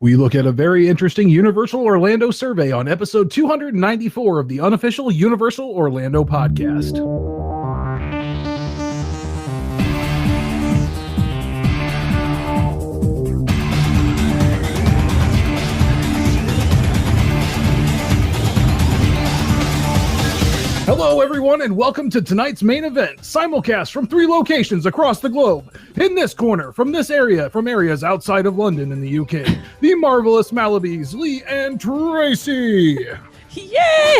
We look at a very interesting Universal Orlando survey on episode 294 of the Unofficial Universal Orlando podcast. Hello, everyone, and welcome to tonight's main event, simulcast from 3 locations across the globe. In this corner, from this area, from areas outside of London in the UK, the marvelous Malibis, Lee and Tracy. Yay!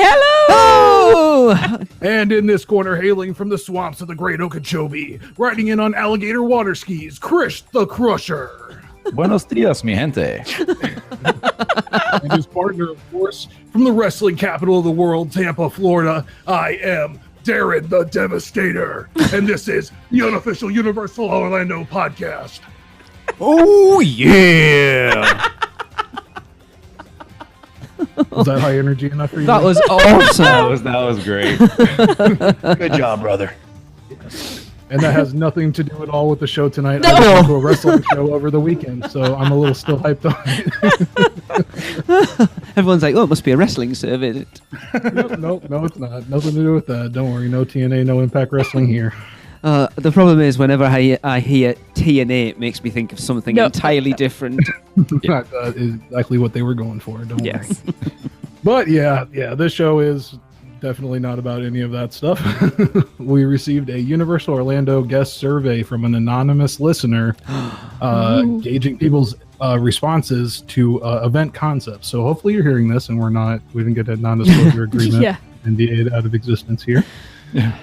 Hello! And in this corner, hailing from the swamps of the Great Okeechobee, riding in on alligator water skis, Chris the Crusher. Buenos dias, mi gente. And his partner, of course, from the wrestling capital of the world, Tampa, Florida, I am Darren the Devastator. And this is the Unofficial Universal Orlando podcast. Oh, yeah! Was that high energy enough for you? That was awesome. that was great. Good job, brother. And that has nothing to do at all with the show tonight. No. I went to a wrestling show over the weekend, so I'm a little still hyped on it. Everyone's like, oh, it must be a wrestling service. No, it's not. Nothing to do with that. Don't worry. No TNA, no Impact Wrestling here. The problem is, whenever I hear TNA, it makes me think of something entirely different. That is exactly what they were going for. Don't worry. But yeah, this show is definitely not about any of that stuff. We received a Universal Orlando guest survey from an anonymous listener gauging people's responses to event concepts. So hopefully you're hearing this and we didn't get a non-disclosure agreement NDA out of existence here. Yeah.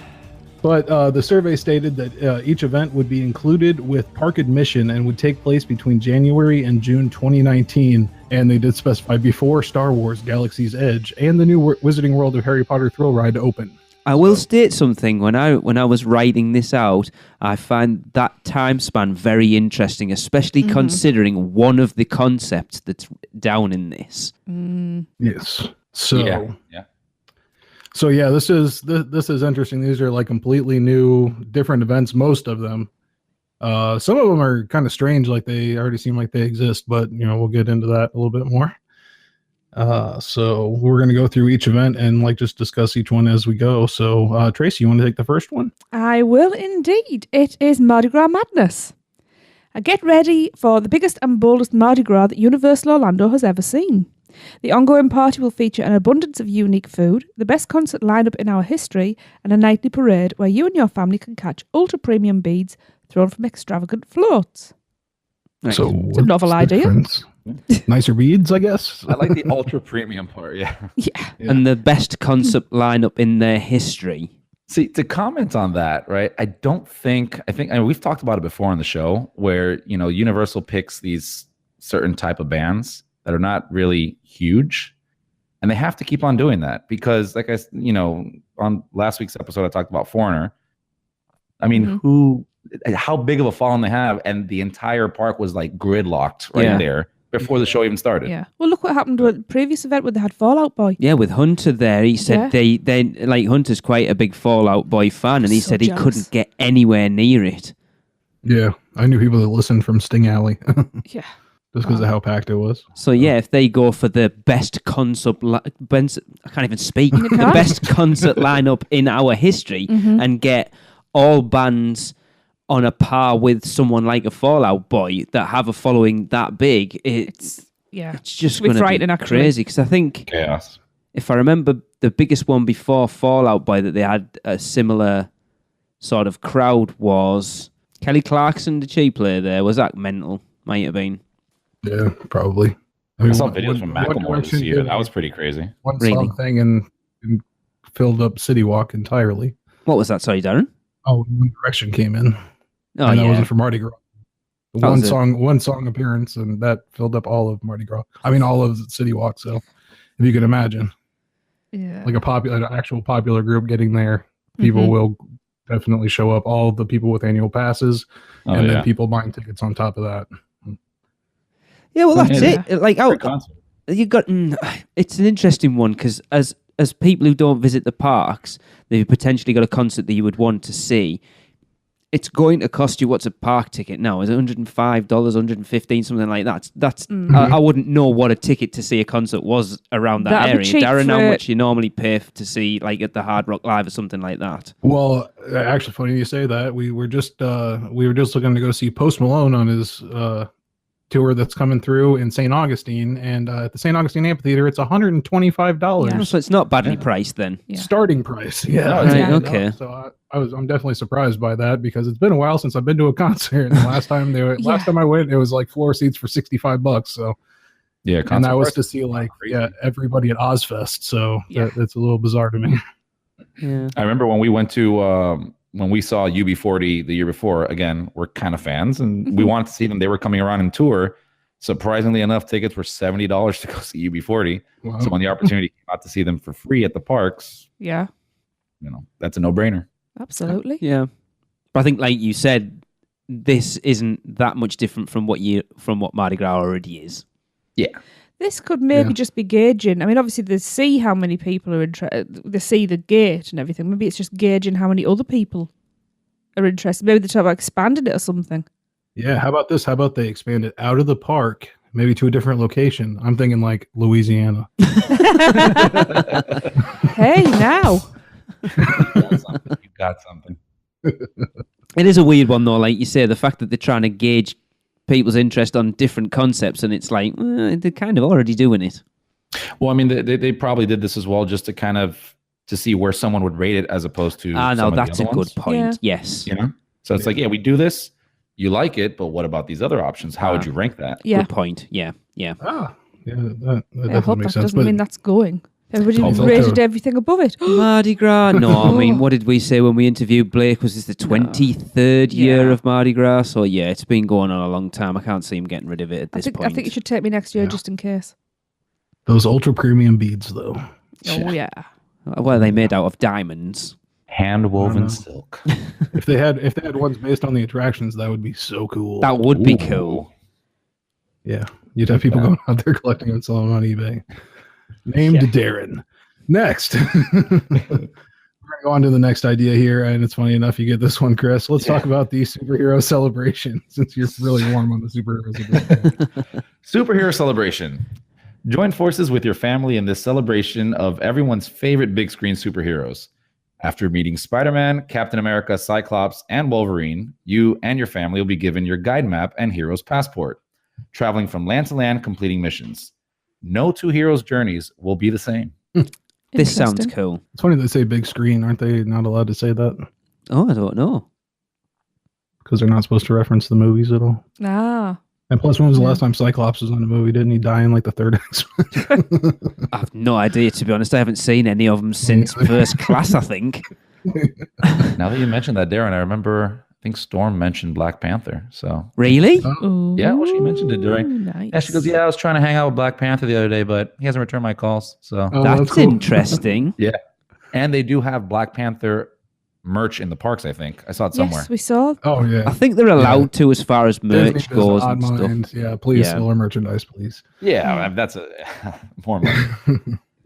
But the survey stated that each event would be included with park admission and would take place between January and June 2019. And they did specify before Star Wars Galaxy's Edge and the new Wizarding World of Harry Potter Thrill Ride open. I will state something. When I was writing this out, I find that time span very interesting, especially considering one of the concepts that's down in this. Yes. So yeah. So yeah, this is interesting. These are like completely new, different events. Most of them. Some of them are kind of strange, like they already seem like they exist. But we'll get into that a little bit more. So we're gonna go through each event and just discuss each one as we go. So Tracy, you want to take the first one? I will indeed. It is Mardi Gras Madness. Get ready for the biggest and boldest Mardi Gras that Universal Orlando has ever seen. The ongoing party will feature an abundance of unique food, the best concert lineup in our history, and a nightly parade where you and your family can catch ultra-premium beads thrown from extravagant floats. Right. So it's a novel idea. Nicer beads, I guess. I like the ultra premium part, yeah. And the best concert lineup in their history. See, to comment on that, right? I think we've talked about it before on the show where, Universal picks these certain type of bands that are not really huge, and they have to keep on doing that because, like on last week's episode, I talked about Foreigner. I mean, how big of a following they have, and the entire park was like gridlocked there before the show even started. Yeah. Well, look what happened with the previous event where they had Fall Out Boy. Yeah, with Hunter there, he said they like Hunter's quite a big Fall Out Boy fan, and he said he couldn't get anywhere near it. Yeah, I knew people that listened from Sting Alley. Yeah. Just because of how packed it was. So yeah, if they go for the best concert, I can't even speak. The best concert lineup in our history, and get all bands on a par with someone like a Fall Out Boy that have a following that big, it's just going to be crazy. Because I think chaos. If I remember, the biggest one before Fall Out Boy that they had a similar sort of crowd was Kelly Clarkson. Did she play there? Was that mental? Might have been. Yeah, probably. I saw videos from Macklemore this year. That was pretty crazy. One song thing and filled up City Walk entirely. What was that? Sorry, Darren? Oh, One Direction came in. Oh, and that wasn't for Mardi Gras. One song appearance, and that filled up all of Mardi Gras. I mean, all of City Walk. So, if you can imagine, like an actual popular group getting there, people will definitely show up. All the people with annual passes, and then people buying tickets on top of that. Yeah, well, that's it. Like, you got. It's an interesting one because as people who don't visit the parks, they've potentially got a concert that you would want to see. it's going to cost you, what's a park ticket now? Is it $105, $115, something like that? That's I wouldn't know what a ticket to see a concert was around that That'd be area. cheap Darren, how for- much you normally pay to see like at the Hard Rock Live or something like that? Well, actually, funny you say that. We were just looking to go see Post Malone on his tour that's coming through in St. Augustine, and at the St. Augustine Amphitheater, it's $125 Yeah. So it's not badly priced then. Yeah. starting price. Yeah, Right, yeah, okay. So I'm definitely surprised by that because it's been a while since I've been to a concert. And the last time I went, it was like floor seats for $65. So Yeah, and that was prices to see like crazy. everybody at Ozfest. So Yeah. that's a little bizarre to me. Yeah. I remember when we went to when we saw UB40 the year before. Again, we're kind of fans, and we wanted to see them. They were coming around in tour. Surprisingly enough, tickets were $70 to go see UB40. Wow. So when the opportunity came out to see them for free at the parks, Yeah, that's a no-brainer. absolutely. Yeah. But I think, like you said, this isn't that much different from what Mardi Gras already is. Yeah. This could maybe Yeah. just be gauging. I mean, obviously they see how many people are interested. They see the gate and everything. Maybe it's just gauging how many other people are interested. Maybe they're talking about expanding it or something. Yeah. How about this? How about they expand it out of the park, maybe to a different location? I'm thinking like Louisiana. Hey, now. You got something. It is a weird one, though. Like you say, the fact that they're trying to gauge people's interest on different concepts, and it's like, they're kind of already doing it. Well, I mean, they probably did this as well just to kind of to see where someone would rate it as opposed to. No, some of the that's a other good ones, point. Yeah. Yes. You know, so it's like, yeah, we do this. You like it, but what about these other options? How would Ah. you rank that? Yeah. Good point. Yeah. Yeah. Ah, yeah, that I hope definitely that makes sense. doesn't mean that's going. Everybody Also rated too. everything above it. Mardi Gras. No, I mean, what did we say when we interviewed Blake? Was this the 23rd year Yeah. of Mardi Gras? So yeah, it's been going on a long time. I can't see him getting rid of it at this I point. think you should take me next year Yeah. just in case. Those ultra premium beads, though. Oh, yeah. What are they made out of? Diamonds. Hand I woven don't know. silk. If they had ones based on the attractions, that would be so cool. That would be Ooh. cool. Yeah, you'd have people going out there collecting and selling on eBay. Named Darren. Next, we're gonna go on to the next idea here, and it's funny enough you get this one, Chris. Let's talk about the superhero celebration since you're really warm on the superheroes. Superhero celebration. Join forces with your family in this celebration of everyone's favorite big screen superheroes. After meeting Spider-Man, Captain America, Cyclops, and Wolverine, you and your family will be given your guide map and hero's passport, traveling from land to land, completing missions. No two heroes' journeys will be the same. This sounds Interesting. cool. It's funny they say big screen, aren't they? Not allowed to say that Oh, I don't know. because they're not supposed to reference the movies at all. Ah. And plus, when was the Yeah. last time Cyclops was in a movie? Didn't he die in like the third X-Men? I have no idea, to be honest. I haven't seen any of them since First Class, I think. Now that you mentioned that, Darren, I think Storm mentioned Black Panther. So Really? Ooh, Yeah, well, she mentioned it during- Nice. yeah, she goes, yeah, I was trying to hang out with Black Panther the other day, but he hasn't returned my calls. So Oh, That's cool. interesting. and they do have Black Panther merch in the parks. I think I saw it somewhere. Yes, we saw. Oh yeah. I think they're allowed to as far as merch Disney does goes not and stuff. mind. Yeah, please Yeah. sell our merchandise, please. Yeah, that's a more money.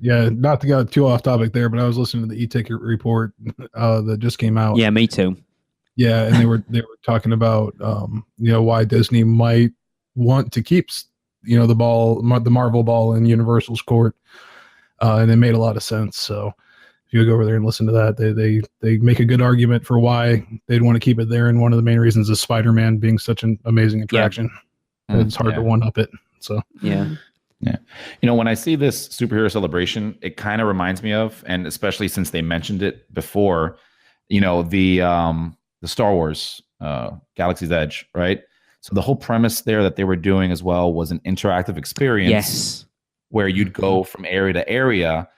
Yeah, not to get too off topic there, but I was listening to the e-ticket report that just came out. Yeah, me too. Yeah, and they were talking about why Disney might want to keep the Marvel ball in Universal's court, and it made a lot of sense. So if you go over there and listen to that, they make a good argument for why they'd want to keep it there. And one of the main reasons is Spider-Man being such an amazing attraction. It's hard to one up it. So Yeah. When I see this superhero celebration, it kind of reminds me of, and especially since they mentioned it before, the Star Wars Galaxy's Edge, right? So the whole premise there that they were doing as well was an interactive experience. Yes. Where you'd go from area to area,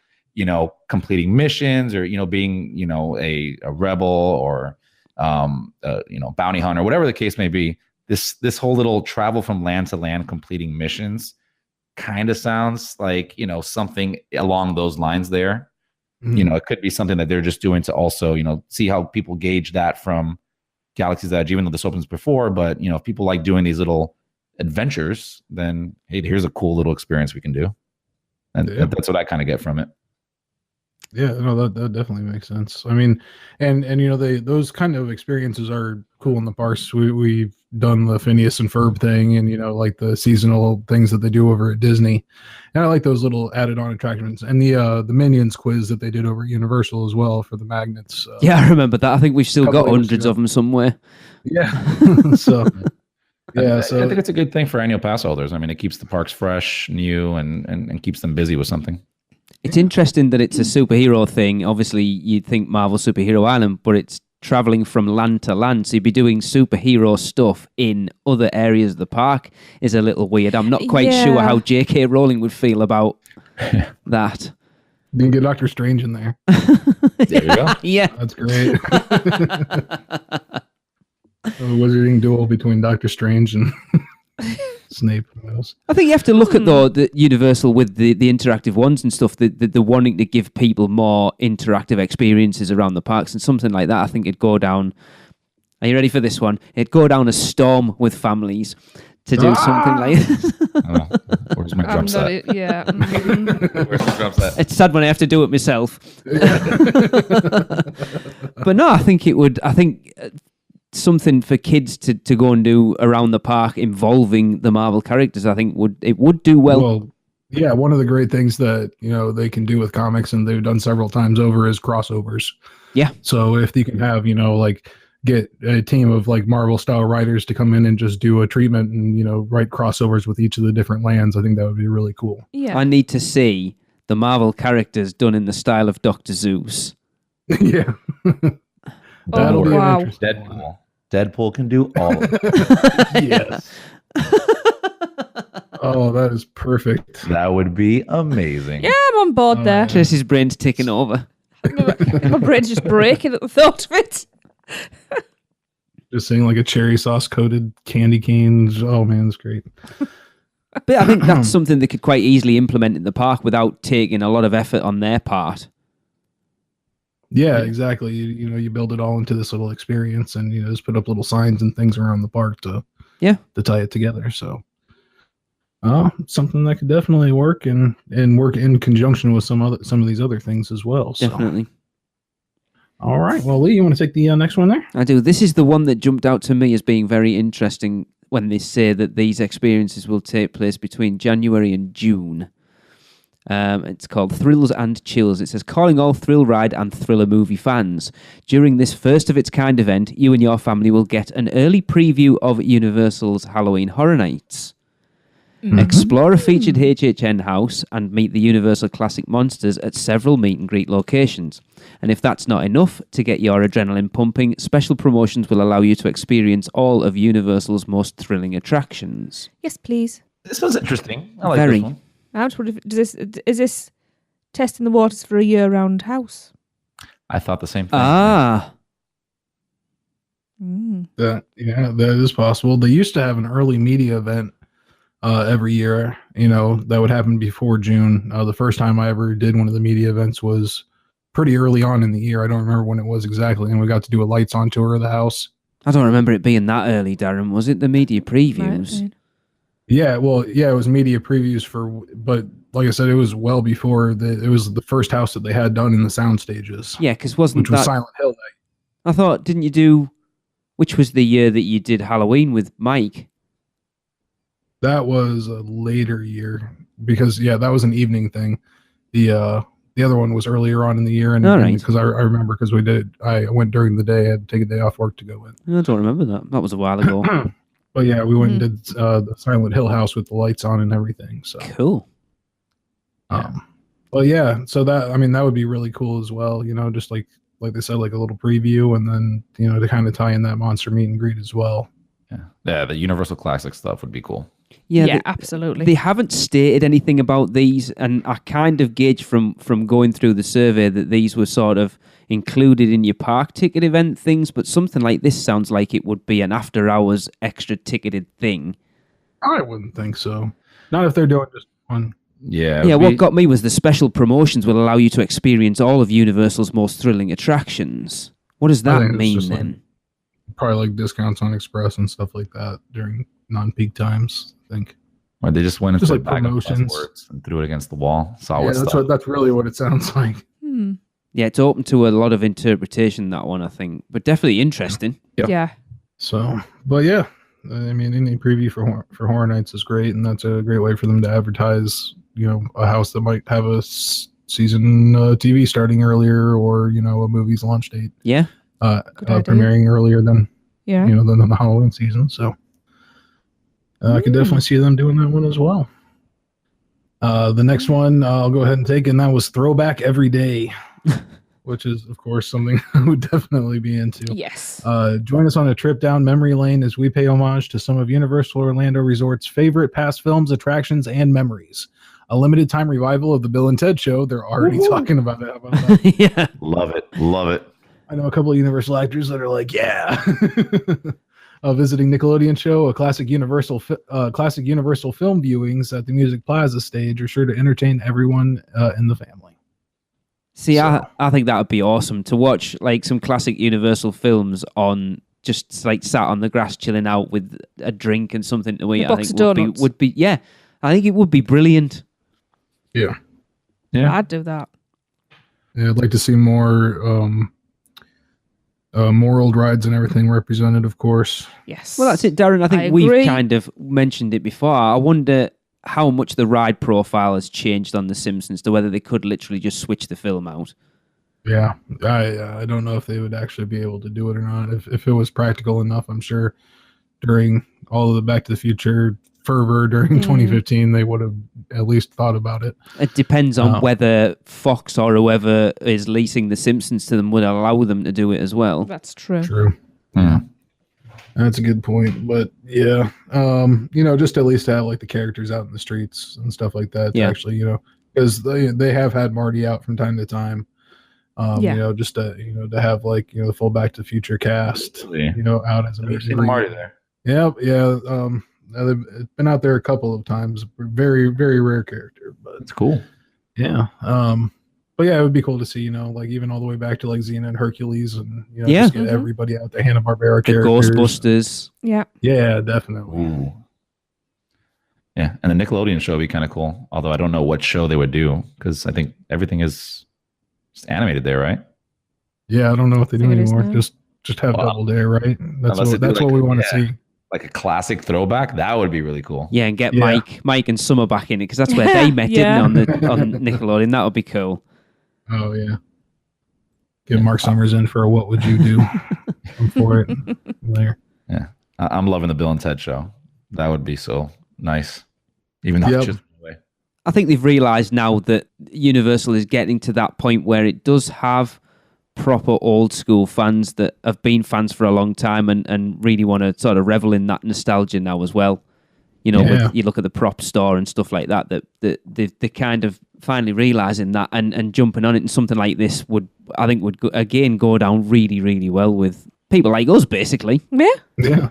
completing missions or, being, a rebel or, bounty hunter, whatever the case may be. This whole little travel from land to land, completing missions kind of sounds like, something along those lines there. mhm. It could be something that they're just doing to also, see how people gauge that from Galaxy's Edge, even though this opens before. But, if people like doing these little adventures, then hey, here's a cool little experience we can do. And Yeah. that's what I kind of get from it. Yeah, no, that definitely makes sense. I mean, and those kind of experiences are cool in the parks. We've done the Phineas and Ferb thing, and like the seasonal things that they do over at Disney, and I like those little added on attractions and the Minions quiz that they did over at Universal as well for the magnets. Yeah, I remember that. I think we've still got couple years hundreds ago. of them somewhere. Yeah, so yeah, I so think it's a good thing for annual pass holders. I mean, it keeps the parks fresh, new, and keeps them busy with something. It's interesting that it's a superhero thing. Obviously, you'd think Marvel Superhero Island, but it's traveling from land to land. So you'd be doing superhero stuff in other areas of the park is a little weird. I'm not quite sure how J.K. Rowling would feel about that. You can get Doctor Strange in there. There you go. Yeah. That's great. A wizarding duel between Doctor Strange and Snape. I think you have to look at though the Universal with the interactive ones and stuff. The wanting to give people more interactive experiences around the parks and something like that. I think it'd go down. Are you ready for this one? It'd go down a storm with families to do something like this. Oh, where's my drum set? Yeah. Where's the drum set? It's sad when I have to do it myself. But no, I think it would. I think something for kids to go and do around the park involving the Marvel characters, I think it would do well. Well, yeah, one of the great things that they can do with comics, and they've done several times over, is crossovers. Yeah. So if you can have like get a team of like Marvel style writers to come in and just do a treatment and write crossovers with each of the different lands, I think that would be really cool. Yeah. I need to see the Marvel characters done in the style of Dr. Zeus. Yeah. That'll be an interesting one. Deadpool can do all of it. Yes. Oh, that is perfect. That would be amazing. Yeah, I'm on board there. Tracy's brain's ticking over. My brain's just breaking at the thought of it. Just saying like a cherry sauce coated candy canes. Oh man, it's great. But I think that's something they could quite easily implement in the park without taking a lot of effort on their part. Yeah, exactly. You build it all into this little experience, and just put up little signs and things around the park to tie it together. So, something that could definitely work and work in conjunction with some of these other things as well. So. Definitely. All right. Well, Lee, you want to take the next one there? I do. This is the one that jumped out to me as being very interesting when they say that these experiences will take place between January and June. It's called Thrills and Chills. It says, calling all thrill ride and thriller movie fans. During this first of its kind event, you and your family will get an early preview of Universal's Halloween Horror Nights. Mm-hmm. Explore a featured HHN house and meet the Universal Classic Monsters at several meet and greet locations. And if that's not enough to get your adrenaline pumping, special promotions will allow you to experience all of Universal's most thrilling attractions. Yes, please. This was interesting. I like Very. this one. Is this testing the waters for a year-round house? I thought the same thing. That is possible. They used to have an early media event every year, that would happen before June. The first time I ever did one of the media events was pretty early on in the year. I don't remember when it was exactly, and we got to do a lights on tour of the house. I don't remember it being that early, Darren. Was it the media previews? Right. Yeah, well, it was media previews but like I said, it was well before it was the first house that they had done in the sound stages. Yeah, because which was Silent Hill Day. I thought, didn't you do, which was the year that you did Halloween with Mike? That was a later year because that was an evening thing. The other one was earlier on in the year, and because I remember because I went during the day. I had to take a day off work to go in. I don't remember that. That was a while ago. But yeah, we went and did the Silent Hill house with the lights on and everything. So cool. Well, yeah. So that would be really cool as well. Just like they said, like a little preview, and then to kind of tie in that monster meet and greet as well. Yeah. The Universal Classic stuff would be cool. Yeah, absolutely. They haven't stated anything about these, and I kind of gauged from going through the survey that these were sort of included in your park ticket event things, but something like this sounds like it would be an after-hours extra ticketed thing. I wouldn't think so. Not if they're doing just one. Yeah. What got me was the special promotions will allow you to experience all of Universal's most thrilling attractions. What does that mean then? Probably like discounts on Express and stuff like that during non-peak times, I think. Or they just went into just a like bag of promotions buzzwords and threw it against the wall. That's really what it sounds like. Yeah, it's open to a lot of interpretation, that one, I think, but definitely interesting. Yeah. So, but yeah, I mean, any preview for Horror Nights is great, and that's a great way for them to advertise, a house that might have a season TV starting earlier, or a movie's launch date. Yeah, premiering earlier than than the Halloween season. So I could definitely see them doing that one as well. The next one I'll go ahead and take, and that was Throwback Every Day. Which is, of course, something I would definitely be into. Yes. Join us on a trip down memory lane as we pay homage to some of Universal Orlando Resort's favorite past films, attractions, and memories. A limited time revival of the Bill and Ted Show. They're already talking about it. How about that? Yeah. Love it. I know a couple of Universal actors that are like, yeah. Visiting Nickelodeon show, a classic Universal film viewings at the Music Plaza stage are sure to entertain everyone in the family. See, so. I think that would be awesome to watch, like some classic Universal films on just like sat on the grass chilling out with a drink and something to eat. I think would be yeah. I think it would be brilliant. Yeah. I'd do that. Yeah, I'd like to see more old rides and everything represented, of course. Yes. Well, that's it, Darren. I think we've kind of mentioned it before. I wonder how much the ride profile has changed on The Simpsons to whether they could literally just switch the film out. Yeah, I don't know if they would actually be able to do it or not. If it was practical enough, I'm sure during all of the Back to the Future fervor during 2015, they would have at least thought about it. It depends on whether Fox or whoever is leasing The Simpsons to them would allow them to do it as well. That's true. True. Yeah. That's a good point. But yeah, just at least have like the characters out in the streets and stuff like that. Yeah. Actually, because they have had Marty out from time to time. Just to have like, the full Back to the Future cast, out as a meet Marty there. Yeah. They've been out there a couple of times. Very, very rare character, but it's cool. Yeah. But yeah, it would be cool to see, like even all the way back to like Xena and Hercules, and just get everybody out there, Hanna-Barbera characters, Ghostbusters. Yeah. Yeah, definitely. Ooh. Yeah, and the Nickelodeon show would be kind of cool. Although I don't know what show they would do because I think everything is just animated there, right? Yeah, I don't know what they do anymore. Just have Double Dare, right? That's what we want to see. Like a classic throwback, that would be really cool. Yeah, and get Mike and Summer back in it because that's where they met, didn't they, on Nickelodeon? That would be cool. Oh yeah, get Mark Summers in for a What Would You Do? I'm for it. There. Yeah, I'm loving the Bill and Ted show. That would be so nice. Even though it's just I think they've realised now that Universal is getting to that point where it does have proper old school fans that have been fans for a long time and really want to sort of revel in that nostalgia now as well. You look at the prop store and stuff like that they're kind of finally realising that and jumping on it, and something like this would go down really, really well with people like us, basically. Yeah.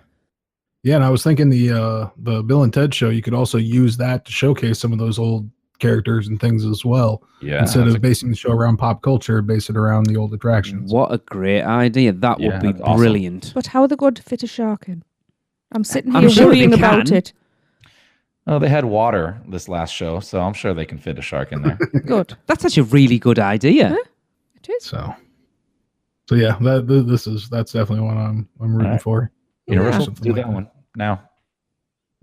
And I was thinking the Bill and Ted show, you could also use that to showcase some of those old characters and things as well. Yeah. Instead of basing the show around pop culture, base it around the old attractions. What a great idea. That would be brilliant. Awesome. But how are they going to fit a shark in? I'm sitting here worrying about it. Oh, they had water this last show, so I'm sure they can fit a shark in there. Good. That's such a really good idea. Huh? It is. So yeah, that's definitely one I'm rooting for. Universal, do that one now.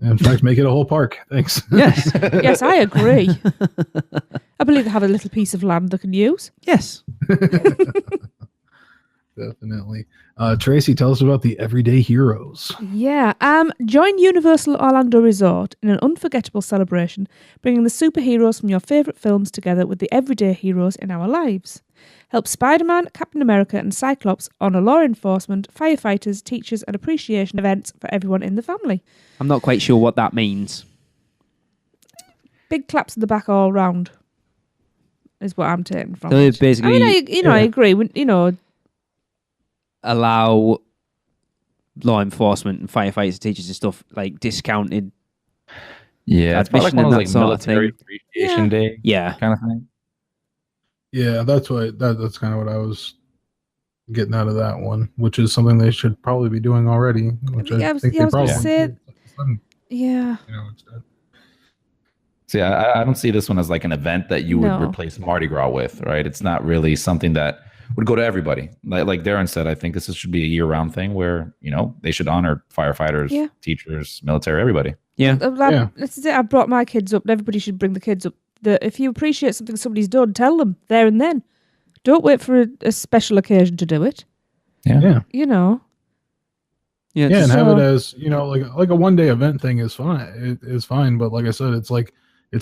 In fact, make it a whole park. Thanks. Yes. Yes, I agree. I believe they have a little piece of land they can use. Yes. Definitely. Tracy, tell us about the Everyday Heroes. Yeah. Join Universal Orlando Resort in an unforgettable celebration, bringing the superheroes from your favourite films together with the everyday heroes in our lives. Help Spider-Man, Captain America and Cyclops honor law enforcement, firefighters, teachers and appreciation events for everyone in the family. I'm not quite sure what that means. Big claps at the back all round is what I'm taking from so it. Basically, I agree. Allow law enforcement and firefighters, teachers and stuff like discounted. Yeah, it's probably like one of those like military appreciation day kind of thing. Yeah, that's kind of what I was getting out of that one, which is something they should probably be doing already. Which I think they probably say, yeah. See, I don't see this one as like an event that you would No. replace Mardi Gras with, right? It's not really something that would go to everybody. Like Darren said, I think this should be a year-round thing where, they should honor firefighters, Yeah. teachers, military, everybody. Yeah. This is it. I brought my kids up, and everybody should bring the kids up. That if you appreciate something somebody's done, tell them there and then. Don't wait for a special occasion to do it. Yeah. Yeah, and have it as like a 1 day event thing is fine. It is fine, but like I said, it's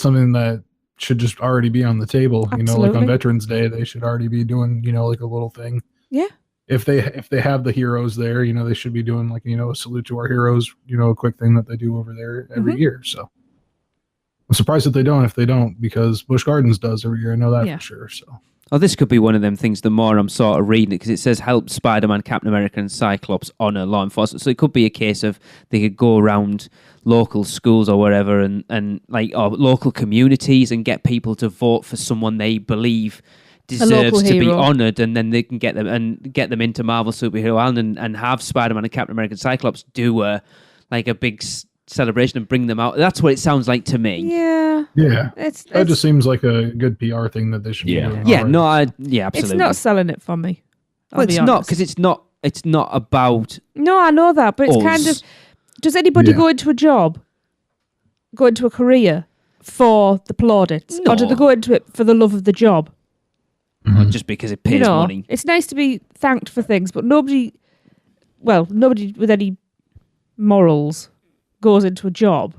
something that should just already be on the table. Absolutely. Like on Veterans Day, they should already be doing like a little thing. Yeah. If they have the heroes there, they should be doing like a salute to our heroes. A quick thing that they do over there every year. So I'm surprised if they don't, because Busch Gardens does every year. I know that for sure. So. Oh, this could be one of them things. The more I'm sort of reading it, because it says help Spider-Man, Captain America, and Cyclops honor law enforcement. So it could be a case of they could go around local schools or wherever, and or local communities, and get people to vote for someone they believe deserves to be honored, and then they can get them into Marvel Superhero Island and have Spider-Man and Captain America and Cyclops do a big celebration and bring them out. That's what it sounds like to me. Yeah. That just seems like a good PR thing that they should be doing. Yeah, no, absolutely. It's not selling it for me. It's not, because it's not about. No, I know that, but it's kind of. Does anybody go into a career for the plaudits, or do they go into it for the love of the job? Mm-hmm. Just because it pays money. It's nice to be thanked for things, but nobody with any morals goes into a job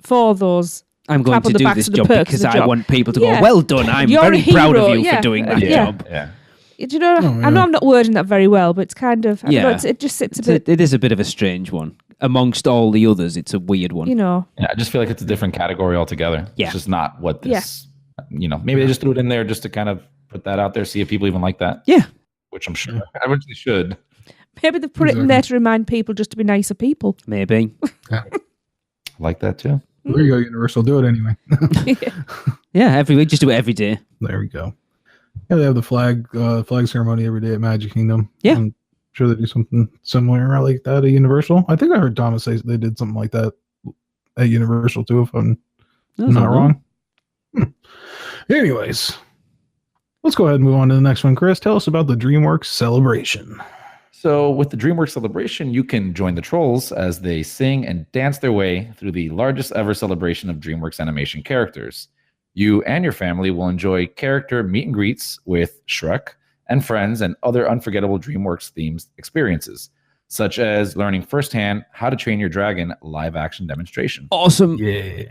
for those. I'm going to do this job because I want people to go, well done, I'm very proud of you for doing that job. Yeah. I know I'm not wording that very well, but it's kind of, it just sits a bit. It is a bit of a strange one. Amongst all the others, it's a weird one. Yeah, I just feel like it's a different category altogether. Yeah. It's just not what this, maybe they just threw it in there just to kind of put that out there, see if people even like that. Yeah. Which I'm sure everybody should. Maybe they've put it in there to remind people just to be nicer people. Maybe. Like that too. There you go, Universal. Do it anyway. Yeah, every week. Just do it every day. There we go. Yeah, they have the flag ceremony every day at Magic Kingdom. Yeah. I'm sure they do something similar like that at Universal. I think I heard Thomas say they did something like that at Universal too, if I'm not wrong. Anyways, let's go ahead and move on to the next one. Chris, tell us about the DreamWorks celebration. So with the DreamWorks celebration, you can join the trolls as they sing and dance their way through the largest ever celebration of DreamWorks animation characters. You and your family will enjoy character meet and greets with Shrek and friends and other unforgettable DreamWorks themed experiences, such as learning firsthand How to Train Your Dragon live action demonstration. Awesome. Yeah.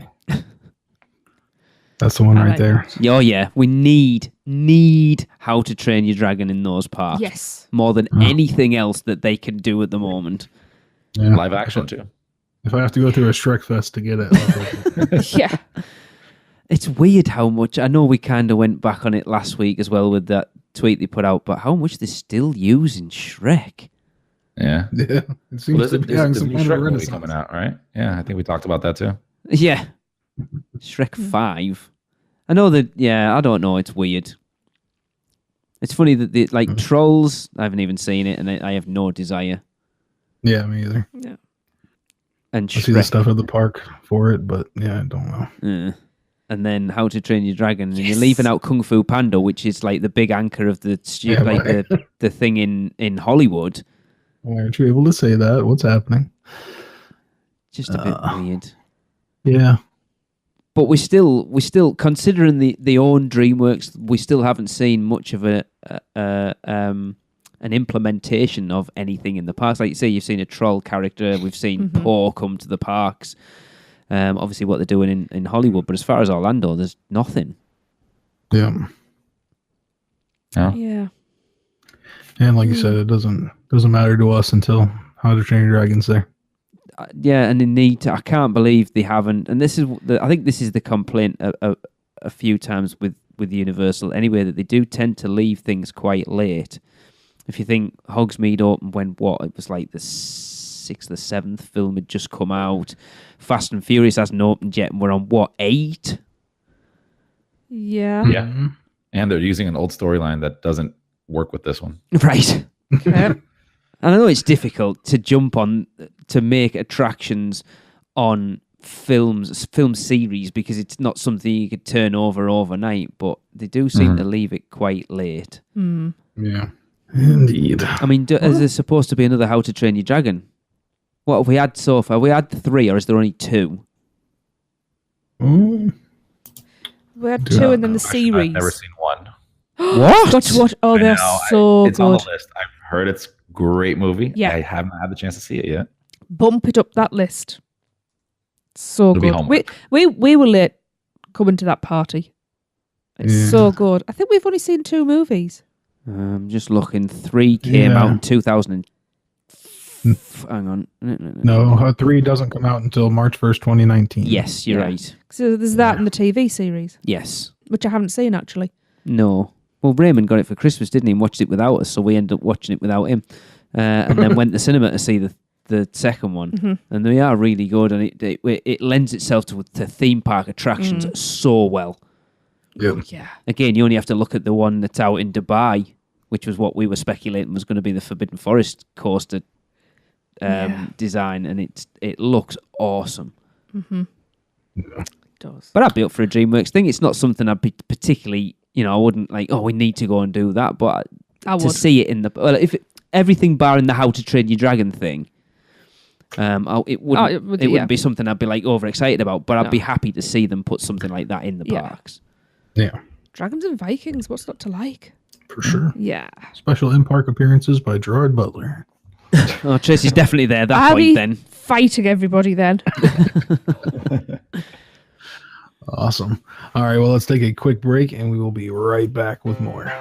That's the one right there. Oh yeah, we need How to Train Your Dragon in those parks. Yes. More than anything else that they can do at the moment. Yeah. Live action too. If I have to go through a Shrek Fest to get it. Yeah. It's weird how much, I know we kind of went back on it last week as well with that tweet they put out, but how much they're still using Shrek. Yeah. Yeah. It seems to be having some new kind of Shrek movie renaissance coming out, right? Yeah, I think we talked about that too. Yeah. Shrek 5. I know that, I don't know, it's weird. It's funny that they, Trolls, I haven't even seen it, and I have no desire. Yeah, me either. Yeah. And I see the stuff at the park for it, but I don't know. And then How to Train Your Dragon, and you're leaving out Kung Fu Panda, which is like the big anchor of the the thing in Hollywood. Why aren't you able to say that? What's happening? Just a bit weird. Yeah. But we still considering the own DreamWorks, we still haven't seen much of an implementation of anything in the past. Like you say, you've seen a troll character, we've seen Poe come to the parks. Obviously, what they're doing in Hollywood, but as far as Orlando, there's nothing. Yeah. Yeah. And like you said, it doesn't matter to us until How to Train Your Dragon's there. And they need to. I can't believe they haven't. And this is, I think, this is the complaint a few times with Universal. Anyway, that they do tend to leave things quite late. If you think Hogsmeade opened when it was like the 6th or 7th film had just come out. Fast and Furious hasn't opened yet, and we're on 8? Yeah. Yeah. And they're using an old storyline that doesn't work with this one. Right. And I know it's difficult to jump on to make attractions on film series because it's not something you could turn over overnight, but they do seem to leave it quite late. Yeah, indeed. I mean, is there supposed to be another How to Train Your Dragon? What have we had so far? We had 3, or is there only 2? Mm. We had 2 and then the series. I've never seen one. What? Got to watch. Oh, they're so it's good. on the list. I've heard it's a great movie. Yeah. I haven't had the chance to see it yet. Bump it up that list. So It'll be good. homework. We were late coming to that party. It's so good. I think we've only seen 2 movies. Just looking. 3 came out in 2000. Hang on. No, 3 doesn't come out until March 1st, 2019. Yes, you're right. So there's that in the TV series, Yes. which I haven't seen actually. No. Well, Raymond got it for Christmas, didn't he? And watched it without us, so we ended up watching it without him. And then went to cinema to see the second one. And they are really good, and it lends itself to theme park attractions so well. Yep. Yeah. Again, you only have to look at the one that's out in Dubai, which was what we were speculating was going to be the Forbidden Forest coaster design, and it looks awesome. It does. But I'd be up for a DreamWorks thing. It's not something I'd be particularly, I wouldn't like, we need to go and do that. But I to would. see it in everything barring the How to Train Your Dragon thing, it wouldn't be something I'd be like overexcited about. But I'd be happy to see them put something like that in the parks. Yeah. Dragons and Vikings, what's not to like? For sure. Yeah. Special in-park appearances by Gerard Butler. Oh, Tracy's definitely there at that I'll point be then. Fighting everybody then. Awesome. All right, well, let's take a quick break, and we will be right back with more.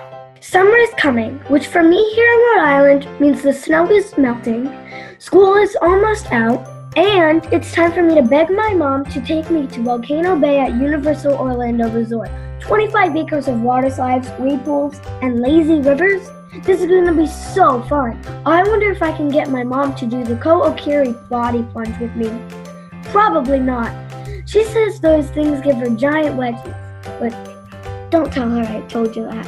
Summer is coming, which for me here in Rhode Island means the snow is melting, school is almost out, and it's time for me to beg my mom to take me to Volcano Bay at Universal Orlando Resort. 25 acres of water slides, wave pools, and lazy rivers. This is going to be so fun. I wonder if I can get my mom to do the Ko-Okiri body plunge with me. Probably not. She says those things give her giant wedgies, but don't tell her I told you that.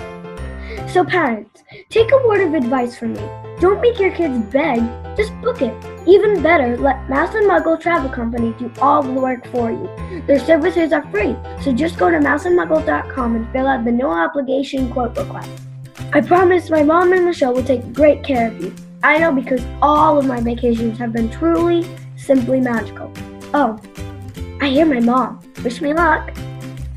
So parents, take a word of advice from me. Don't make your kids beg, just book it. Even better, let Mouse and Muggle Travel Company do all the work for you. Their services are free, so just go to mouseandmuggle.com and fill out the no obligation quote request. I promise my mom and Michelle will take great care of you. I know because all of my vacations have been truly, simply magical. Oh, I hear my mom. Wish me luck.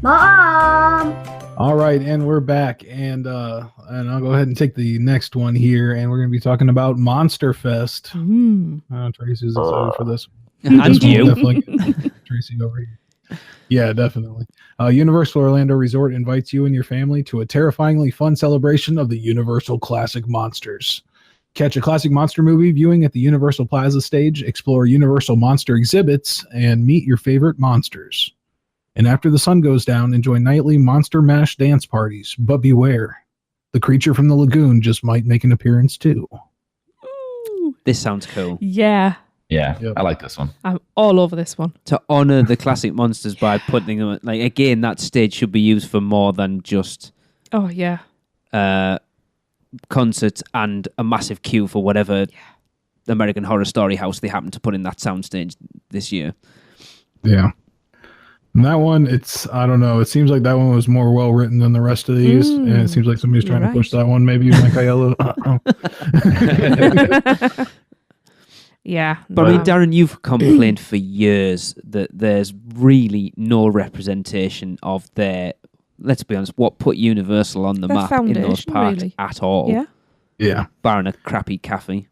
Mom! All right, and we're back, and I'll go ahead and take the next one here, and we're going to be talking about Monster Fest. Tracy's excited for this. And you. Definitely get Tracy over here. Yeah, definitely. Universal Orlando Resort invites you and your family to a terrifyingly fun celebration of the Universal Classic Monsters. Catch a classic monster movie viewing at the Universal Plaza stage, explore Universal Monster exhibits, and meet your favorite monsters. And after the sun goes down, enjoy nightly Monster Mash dance parties. But beware, the creature from the lagoon just might make an appearance too. This sounds cool. Yeah. Yeah, Yep. I like this one. I'm all over this one. To honour the classic monsters by putting them, like, again, that stage should be used for more than just Oh, yeah. concerts and a massive queue for whatever American Horror Story house they happen to put in that soundstage this year. Yeah. And that one, I don't know. It seems like that one was more well written than the rest of these. And it seems like somebody's trying to push that one. Maybe Michaela. Yeah. But I mean, Darren, you've complained for years that there's really no representation of their, let's be honest, what put Universal on the Their map in those foundation, parks really. at all. Yeah. Yeah. Barring a crappy cafe.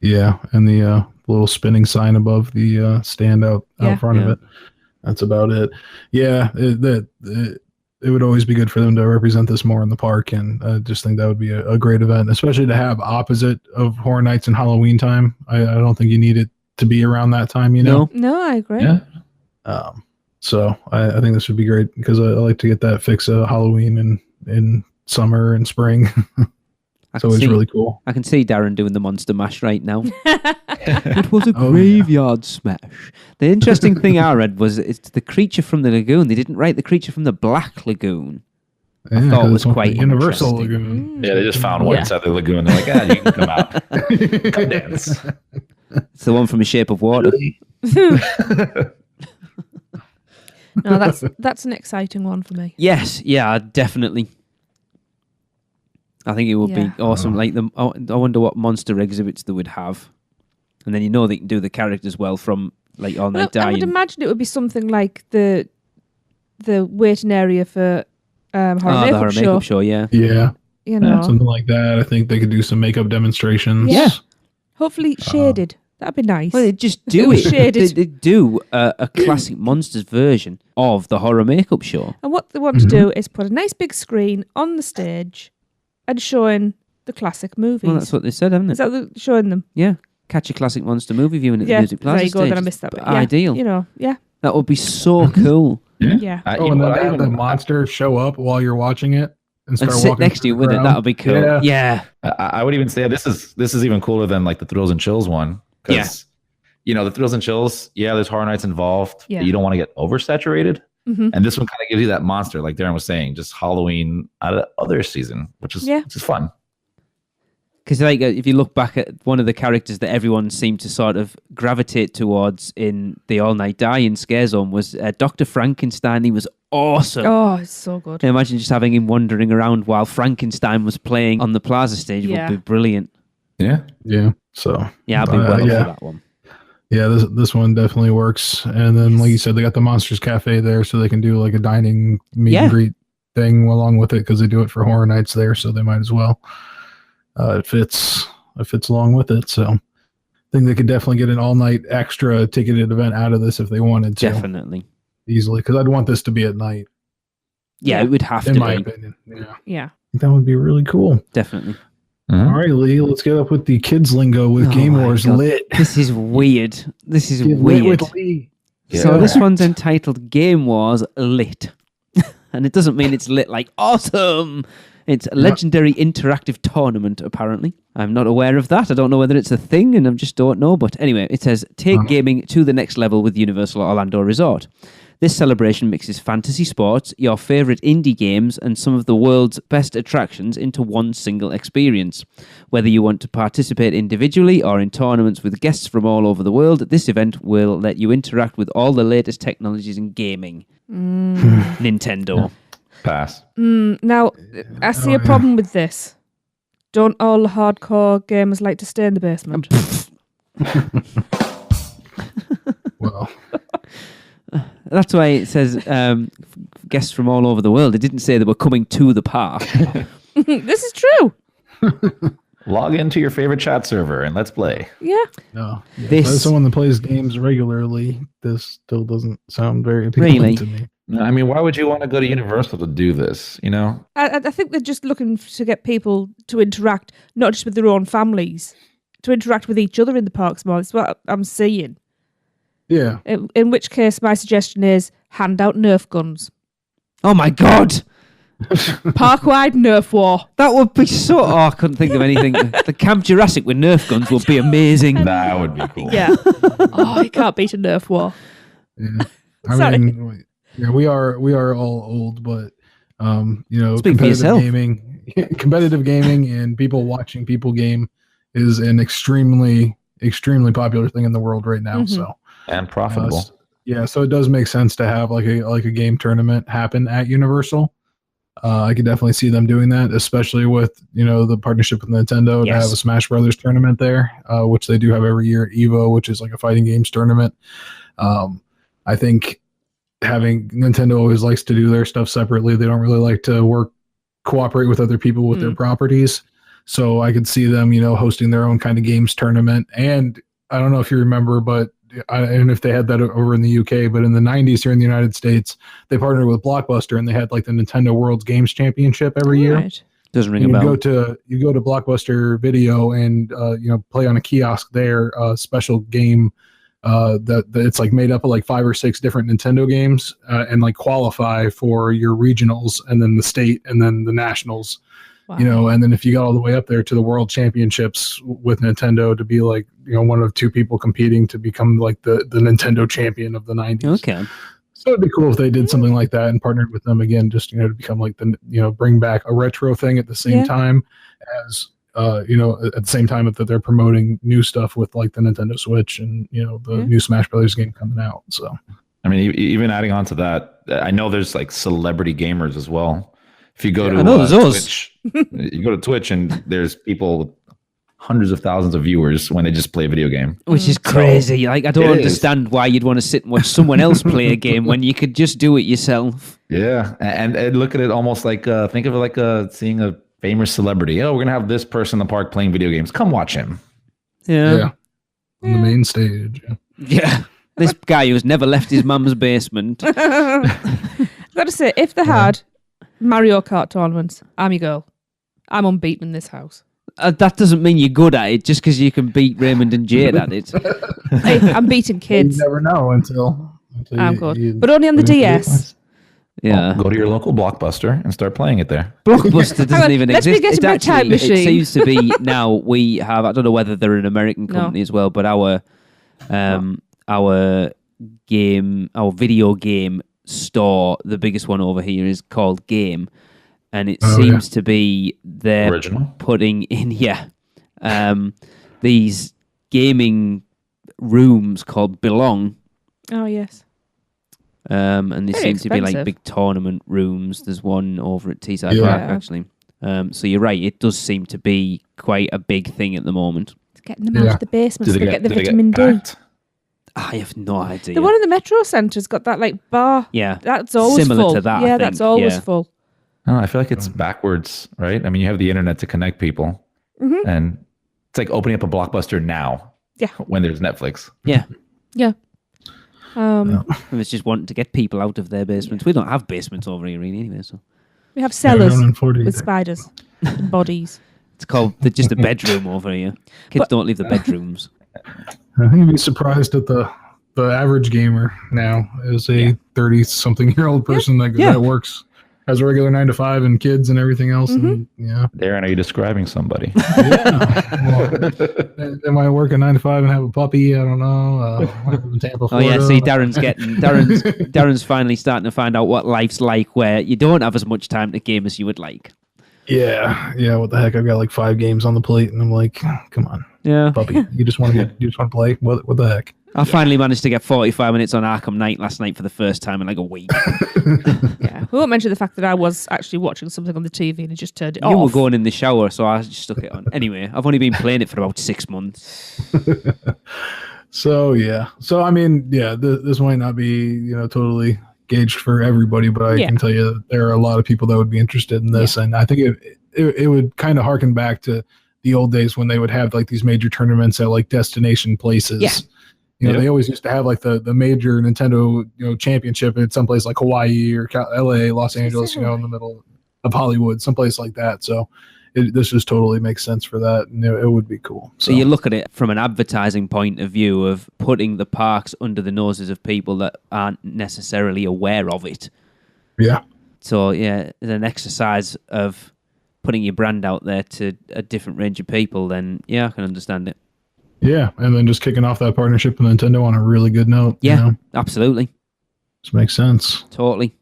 Yeah. And the little spinning sign above the stand out front of it. That's about it. Yeah. It would always be good for them to represent this more in the park. And I just think that would be a great event, especially to have opposite of Horror Nights and Halloween time. I don't think you need it to be around that time, you know? No, I agree. Yeah. So I think this would be great because I like to get that fix of Halloween in summer and spring. It's always really cool. I can see Darren doing the Monster Mash right now. It was a graveyard smash. The interesting thing I read was it's the creature from the lagoon. They didn't write the creature from the Black Lagoon. Yeah, I thought it was it's quite Universal interesting. Lagoon. Yeah, they just found one inside the lagoon. They're like, you can come out. Come dance. It's the one from A Shape of Water. No, that's an exciting one for me. Yes, yeah, definitely. I think it would be awesome. Like I wonder what monster exhibits they would have, and then they can do the characters well from like All Night Dying. I would imagine it would be something like the waiting area for the horror makeup show. Yeah, something like that. I think they could do some makeup demonstrations. Yeah, hopefully shaded. That'd be nice. Well, they just do it. They do a classic Monsters version of the horror makeup show. And what they want to do is put a nice big screen on the stage and showing the classic movies. Well, that's what they said, haven't it? Is that what they're showing them? Yeah. Catch a classic monster movie viewing at the Music Plaza there you go, stage. then I missed that bit. Ideal. Yeah. That would be so cool. Yeah. And then have the monster show up while you're watching it and start sit walking next to you with it. That would be cool. Yeah. I would even say this is even cooler than like the Thrills and Chills one. Because, the Thrills and Chills, there's Horror Nights involved. Yeah. But you don't want to get oversaturated. Mm-hmm. And this one kind of gives you that monster, like Darren was saying, just Halloween out of other season, which is fun. Because like if you look back at one of the characters that everyone seemed to sort of gravitate towards in the All Night Dying Scare Zone was Dr. Frankenstein. He was awesome. Oh, it's so good. Can you imagine just having him wandering around while Frankenstein was playing on the Plaza stage? Would be brilliant. Yeah. So I'll be well for that one. Yeah, this one definitely works. And then, like you said, they got the Monsters Cafe there, so they can do like a dining meet and greet thing along with it because they do it for Horror Nights there, so they might as well. It fits along with it. So I think they could definitely get an all-night extra ticketed event out of this if they wanted to. Definitely. Easily, because I'd want this to be at night. Yeah, it would have to be. In my opinion. Yeah. That would be really cool. Definitely. Mm-hmm. All right, Lee, let's get up with the kids lingo with Game Wars God. Lit. This is weird. This is Get weird. Lit with Lee. So this one's entitled Game Wars Lit. And it doesn't mean it's lit like awesome. It's a legendary interactive tournament, apparently. I'm not aware of that. I don't know whether it's a thing, and I just don't know. But anyway, it says, take gaming to the next level with Universal Orlando Resort. This celebration mixes fantasy sports, your favorite indie games, and some of the world's best attractions into one single experience. Whether you want to participate individually or in tournaments with guests from all over the world, this event will let you interact with all the latest technologies in gaming. Nintendo. Pass. Now, I see a problem with this. Don't all the hardcore gamers like to stay in the basement? Well... That's why it says guests from all over the world. It didn't say they were coming to the park. This is true. Log into your favorite chat server and let's play. Yeah. No. As someone that plays games regularly, this still doesn't sound very appealing to me. No, I mean, why would you want to go to Universal to do this, I think they're just looking to get people to interact, not just with their own families, to interact with each other in the parks more. That's what I'm seeing. Yeah. In which case, my suggestion is hand out Nerf guns. Oh my God! Park-wide Nerf war. That would be so... Oh, I couldn't think of anything. The Camp Jurassic with Nerf guns would be amazing. That would be cool. Yeah. Oh, you can't beat a Nerf war. Yeah. I mean, we are all old, but competitive gaming and people watching people game is an extremely, extremely popular thing in the world right now. Mm-hmm. So and profitable. So it does make sense to have like a game tournament happen at Universal. I could definitely see them doing that, especially with the partnership with Nintendo to have a Smash Brothers tournament there, which they do have every year at EVO, which is like a fighting games tournament. I think having Nintendo always likes to do their stuff separately. They don't really like to cooperate with other people with their properties. So I could see them, hosting their own kind of games tournament. And I don't know if you remember, but and if they had that over in the UK, but in the 90s here in the United States, they partnered with Blockbuster and they had like the Nintendo World Games Championship every year. Doesn't ring a bell. You go to Blockbuster Video and play on a kiosk there, a special game that it's like made up of like 5 or 6 different Nintendo games and like qualify for your regionals and then the state and then the nationals. Wow. And then if you got all the way up there to the World Championships with Nintendo to be like, one of 2 people competing to become like the Nintendo champion of the 90s. Okay. So it'd be cool if they did something like that and partnered with them again, just, to become like the, bring back a retro thing at the same time as at the same time that they're promoting new stuff with like the Nintendo Switch and the new Smash Brothers game coming out. So I mean, even adding on to that, I know there's like celebrity gamers as well. If you go to Twitch, you go to Twitch and there's people with hundreds of thousands of viewers when they just play a video game. Which is crazy. Like, I don't understand why you'd want to sit and watch someone else play a game when you could just do it yourself. Yeah. And look at it almost like, think of it like seeing a famous celebrity. Oh, we're going to have this person in the park playing video games. Come watch him. Yeah. On the main stage. Yeah. This guy who's never left his mum's basement. I've got to say, if they had Mario Kart tournaments, I'm your girl. I'm unbeaten in this house. That doesn't mean you're good at it just because you can beat Raymond and Jade at it. Hey, I'm beating kids. You never know until I'm good. But only on the DS. Yeah. Well, go to your local Blockbuster and start playing it there. Blockbuster doesn't even Let's exist. get a big time machine. It seems to be now we have, I don't know whether they're an American company as well, but our video game store, the biggest one over here, is called Game. And it seems to be they're original putting in, these gaming rooms called Belong. Oh, yes. And they Very seem to be like expensive. big tournament rooms. There's one over at Teesside Park, actually. So you're right. It does seem to be quite a big thing at the moment. It's getting them out of the basement so they get the do they vitamin D. packed? I have no idea. The one in the Metro Centre's got that like bar. Yeah. That's always Similar full. to that, Yeah, I that's think. always Yeah. full. No, I feel like it's backwards, right? I mean, you have the internet to connect people, and it's like opening up a Blockbuster now. Yeah. When there's Netflix. Yeah. Yeah. It's just wanting to get people out of their basements. We don't have basements over here really anyway, so We have cellars Yeah, we don't afford it with either. spiders and bodies. it's called just a bedroom over here. Kids don't leave the bedrooms. I think you'd be surprised at the average gamer now is a 30-something-year-old person that works, has a regular 9 to 5 and kids and everything else. And, Darren, are you describing somebody? Well, they might work a 9 to 5 and have a puppy. I don't know. Might live in Tampa, Oh Florida. yeah, see, Darren's finally starting to find out what life's like where you don't have as much time to game as you would like. Yeah. What the heck? I've got like 5 games on the plate, and I'm like, come on, Yeah. puppy. You just want to play? What the heck? I finally managed to get 45 minutes on Arkham Knight last night for the first time in like a week. Yeah. We won't mention the fact that I was actually watching something on the TV and it just turned it off. You were going in the shower, so I just stuck it on. Anyway, I've only been playing it for about 6 months. So I mean, this might not be totally gauged for everybody, but I can tell you that there are a lot of people that would be interested in this, and I think it would kind of harken back to the old days when they would have like these major tournaments at like destination places. Yeah. They always used to have like the major Nintendo championship at someplace like Hawaii or LA, Los Angeles, in the middle of Hollywood, someplace like that. So this just totally makes sense for that, and it would be cool. So you look at it from an advertising point of view of putting the parks under the noses of people that aren't necessarily aware of it. Yeah. So it's an exercise of putting your brand out there to a different range of people, then I can understand it. Yeah, and then just kicking off that partnership with Nintendo on a really good note. Yeah, absolutely. This makes sense. Totally.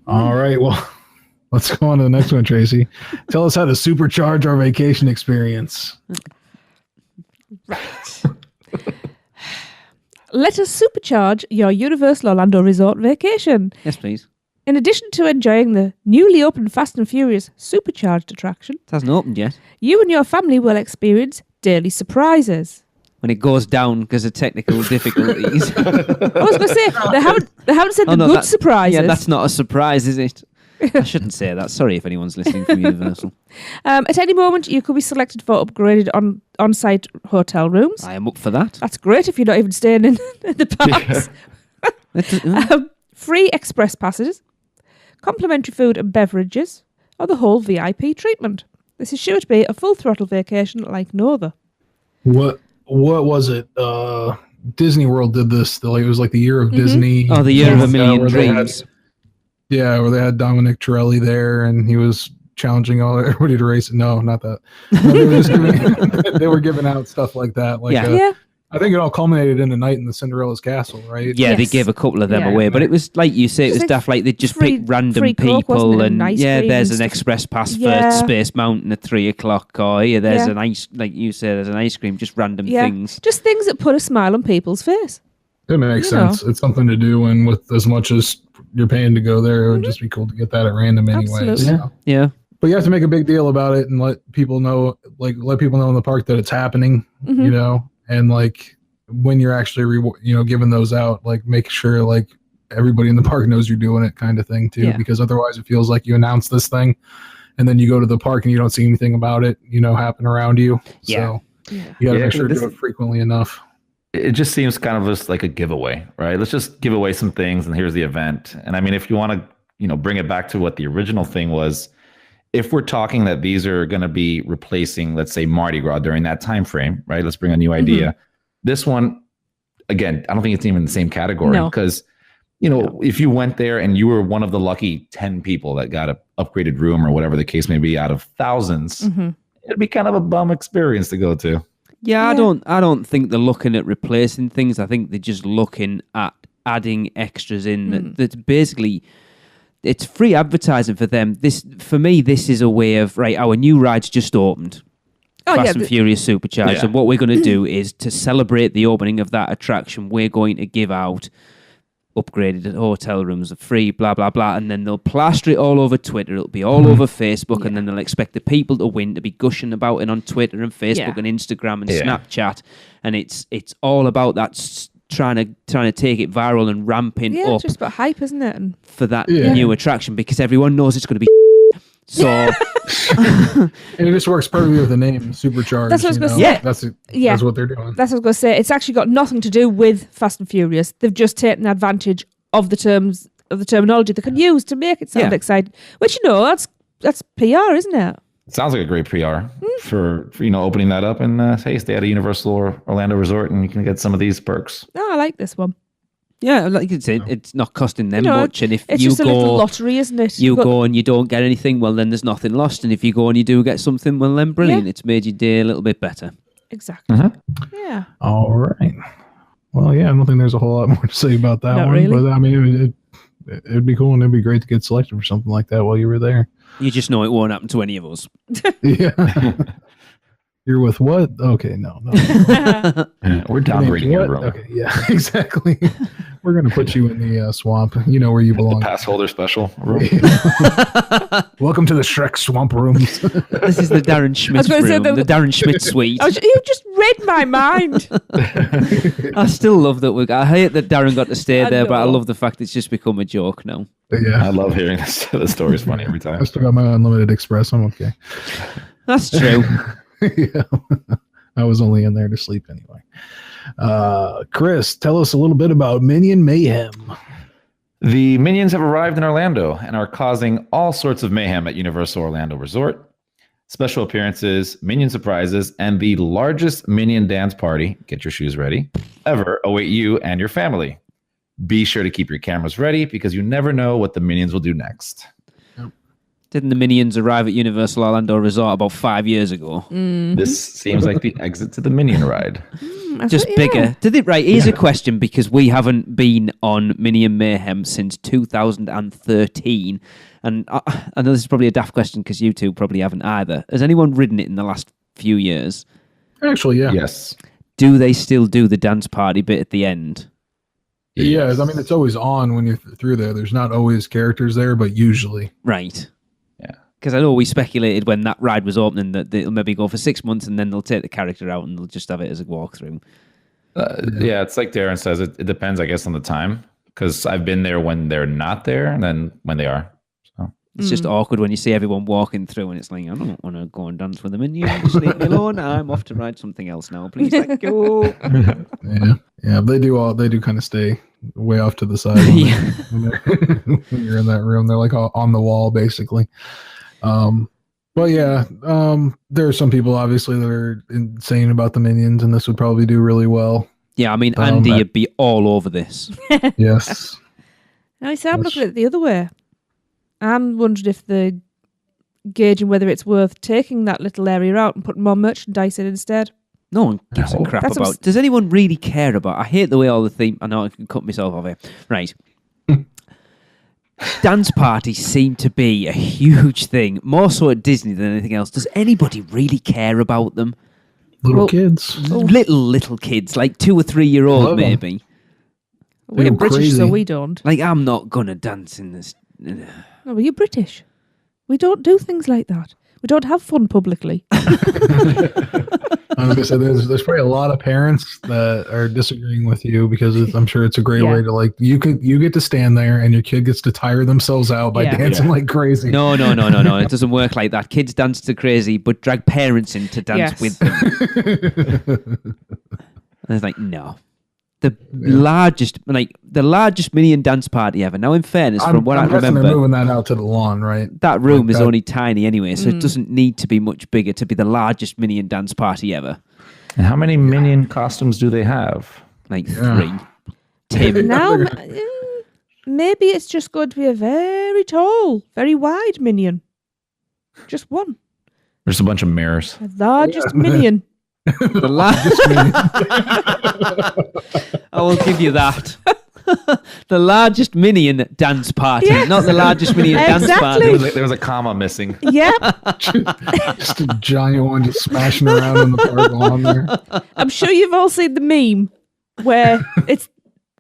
All right, well, let's go on to the next one, Tracy. Tell us how to supercharge our vacation experience. Right. Let us supercharge your Universal Orlando Resort vacation. Yes, please. In addition to enjoying the newly opened Fast and Furious Supercharged attraction, It hasn't opened yet. you and your family will experience daily surprises. When it goes down because of technical difficulties. I was going to say, they haven't said good surprises. Yeah, that's not a surprise, is it? I shouldn't say that. Sorry if anyone's listening from Universal. At any moment, you could be selected for upgraded on-site hotel rooms. I am up for that. That's great if you're not even staying in the parks. Free express passes, complimentary food and beverages, or the whole VIP treatment. This is sure to be a full throttle vacation like no other. What was it? Disney World did this. It was like the year of Disney. Oh, the year of a million where dreams. where they had Dominic Torelli there, and he was challenging everybody to race. No, not that. No, they were giving out stuff like that, like I think it all culminated in a night in the Cinderella's castle, right? Yeah, they Yes. gave a couple of them Yeah. away, but it was like you say, it Just was like daft. Like they just free- picked random free Coke, people, wasn't it, and and ice yeah, cream there's and an stuff. express pass Yeah. for Space Mountain at 3:00. Or yeah, there's Yeah. an ice, like you say, there's an ice cream, just random Yeah. things. Just things that put a smile on people's face. It makes You know. sense. It's something to do, and with as much as you're paying to go there, it would just be cool to get that at random anyway. Absolutely. So. Yeah, But you have to make a big deal about it and let people know in the park that it's happening, Mhm. you know, and like when you're actually, giving those out, like make sure like everybody in the park knows you're doing it kind of thing too, Yeah. because otherwise it feels like you announce this thing and then you go to the park and you don't see anything about it, happen around you. Yeah. So Yeah. you got to Yeah, make sure to this- do it frequently enough. It just seems kind of just like a giveaway, right? Let's just give away some things, and here's the event. And I mean, if you want to, bring it back to what the original thing was, if we're talking that these are going to be replacing, let's say, Mardi Gras during that time frame, right? Let's bring a new idea. This one, again, I don't think it's even in the same category No. because, if you went there and you were one of the lucky 10 people that got an upgraded room or whatever the case may be out of thousands, it'd be kind of a bum experience to go to. yeah. Yeah. I don't think they're looking at replacing things. I think they're just looking at adding extras in. That's basically. It's free advertising for them. For me, this is a way of, right, our new ride's just opened. Oh, Fast yeah, and the- Furious Supercharged. Yeah. And what we're going to do is to celebrate the opening of that attraction, we're going to give out upgraded hotel rooms, free, blah, blah, blah. And then they'll plaster it all over Twitter. It'll be all over Facebook. And then they'll expect the people to win to be gushing about it on Twitter and Facebook Yeah. and Instagram and Yeah. Snapchat. And it's all about that trying to take it viral and ramping Yeah, up it's just about hype, isn't it? And for that Yeah. new attraction because everyone knows it's going to be so And it just works perfectly with the name Supercharged. That's what I was gonna you know? say. That's Yeah. That's what they're doing. that's what I was going to say. It's actually got nothing to do with Fast and Furious. They've just taken advantage of the terminology they can use to make it sound Yeah. exciting. Which that's PR, isn't it? It sounds like a great PR for opening that up and hey, stay at a Universal or Orlando Resort and you can get some of these perks. Oh, I like this one. yeah, like it's not costing them much. And if It's you just a little go, lottery, isn't it? you You've got- go and you don't get anything, well then there's nothing lost. And if you go and you do get something, well then brilliant. Yeah. It's made your day a little bit better. Exactly. Mhm. Yeah. All right. Well, yeah, I don't think there's a whole lot more to say about that Not one. really. But I mean, it'd be cool and it'd be great to get selected for something like that while you were there. You just know it won't happen to any of us. Yeah. You're with what? Okay, no. Yeah, we're downgrading your What? room. Okay, yeah, exactly. We're gonna put you in the swamp. You know where you The belong. pass holder special room. Welcome to the Shrek swamp rooms. This is the Darren Schmidt gonna say room, the Darren Schmidt suite. You just read my mind. I still love that. I hate that Darren got to stay I there, but I know. love the fact it's just become a joke now. Yeah, I love hearing this. The story's funny every time. I still got my unlimited express. I'm okay. That's true. Yeah. I was only in there to sleep anyway. Chris, tell us a little bit about Minion Mayhem. The Minions have arrived in Orlando and are causing all sorts of mayhem at Universal Orlando Resort. Special appearances, Minion surprises, and the largest Minion dance party, get your shoes ready, ever await you and your family. Be sure to keep your cameras ready because you never know what the Minions will do next. Didn't the Minions arrive at Universal Orlando Resort about 5 years ago? This seems like the exit to the Minion ride. Just bigger. Did it right? Here's a question because we haven't been on Minion Mayhem since 2013. And I know this is probably a daft question because you two probably haven't either. Has anyone ridden it in the last few years? Actually, yeah. Yes. Do they still do the dance party bit at the end? Yeah, I mean, it's always on when you're through there. There's not always characters there, but usually. Right. Yeah. Because I know we speculated when that ride was opening that they'll maybe go for 6 months and then they'll take the character out and they'll just have it as a walkthrough. Yeah, it's like Darren says, it depends, I guess, on the time. Because I've been there when they're not there and then when they are. So It's just awkward when you see everyone walking through and it's like, I don't want to go and dance with them and you just leave me alone. I'm off to ride something else now. Please let go. Yeah, they do kind of stay way off to the side when you're in that room. They're like on the wall, basically. But yeah, there are some people obviously that are insane about the Minions, and this would probably do really well. Yeah, I mean, Andy would be all over this. Yes. I see, I'm looking at it the other way. I'm wondering if they're gauging whether it's worth taking that little area out and putting more merchandise in instead. No one gives a crap That's what I'm about. Does anyone really care about? I hate the way all the theme. I know I can cut myself off here. Right. Dance parties seem to be a huge thing, more so at Disney than anything else. Does anybody really care about them? Little kids. Little kids, like 2 or 3 year old, Love 'em. maybe. We're go British, so crazy. we don't. Like, I'm not gonna dance in this. No, but you're British. We don't do things like that. We don't have fun publicly. I was gonna say there's probably a lot of parents that are disagreeing with you because I'm sure it's a great Yeah. way to like you get to stand there and your kid gets to tire themselves out by Yeah. dancing like crazy. No. It doesn't work like that. Kids dance to crazy, but drag parents in to dance Yes. with them. And it's like, no. The largest Minion dance party ever. Now, in fairness, from what I guessing remember, they're moving that out to the lawn, right? that room Like is that. only tiny anyway, so it doesn't need to be much bigger to be the largest Minion dance party ever. And how many Minion costumes do they have? Like Yeah. 3. Tim. Now, maybe it's just going to be a very tall, very wide minion. Just one. There's a bunch of mirrors. The largest minion. The largest Minion. I will give you that. The largest Minion dance party, Yes. not the largest Minion dance Exactly. party. There was a comma missing. Yep. Just a giant one just smashing around in the park lawn there. I'm sure you've all seen the meme where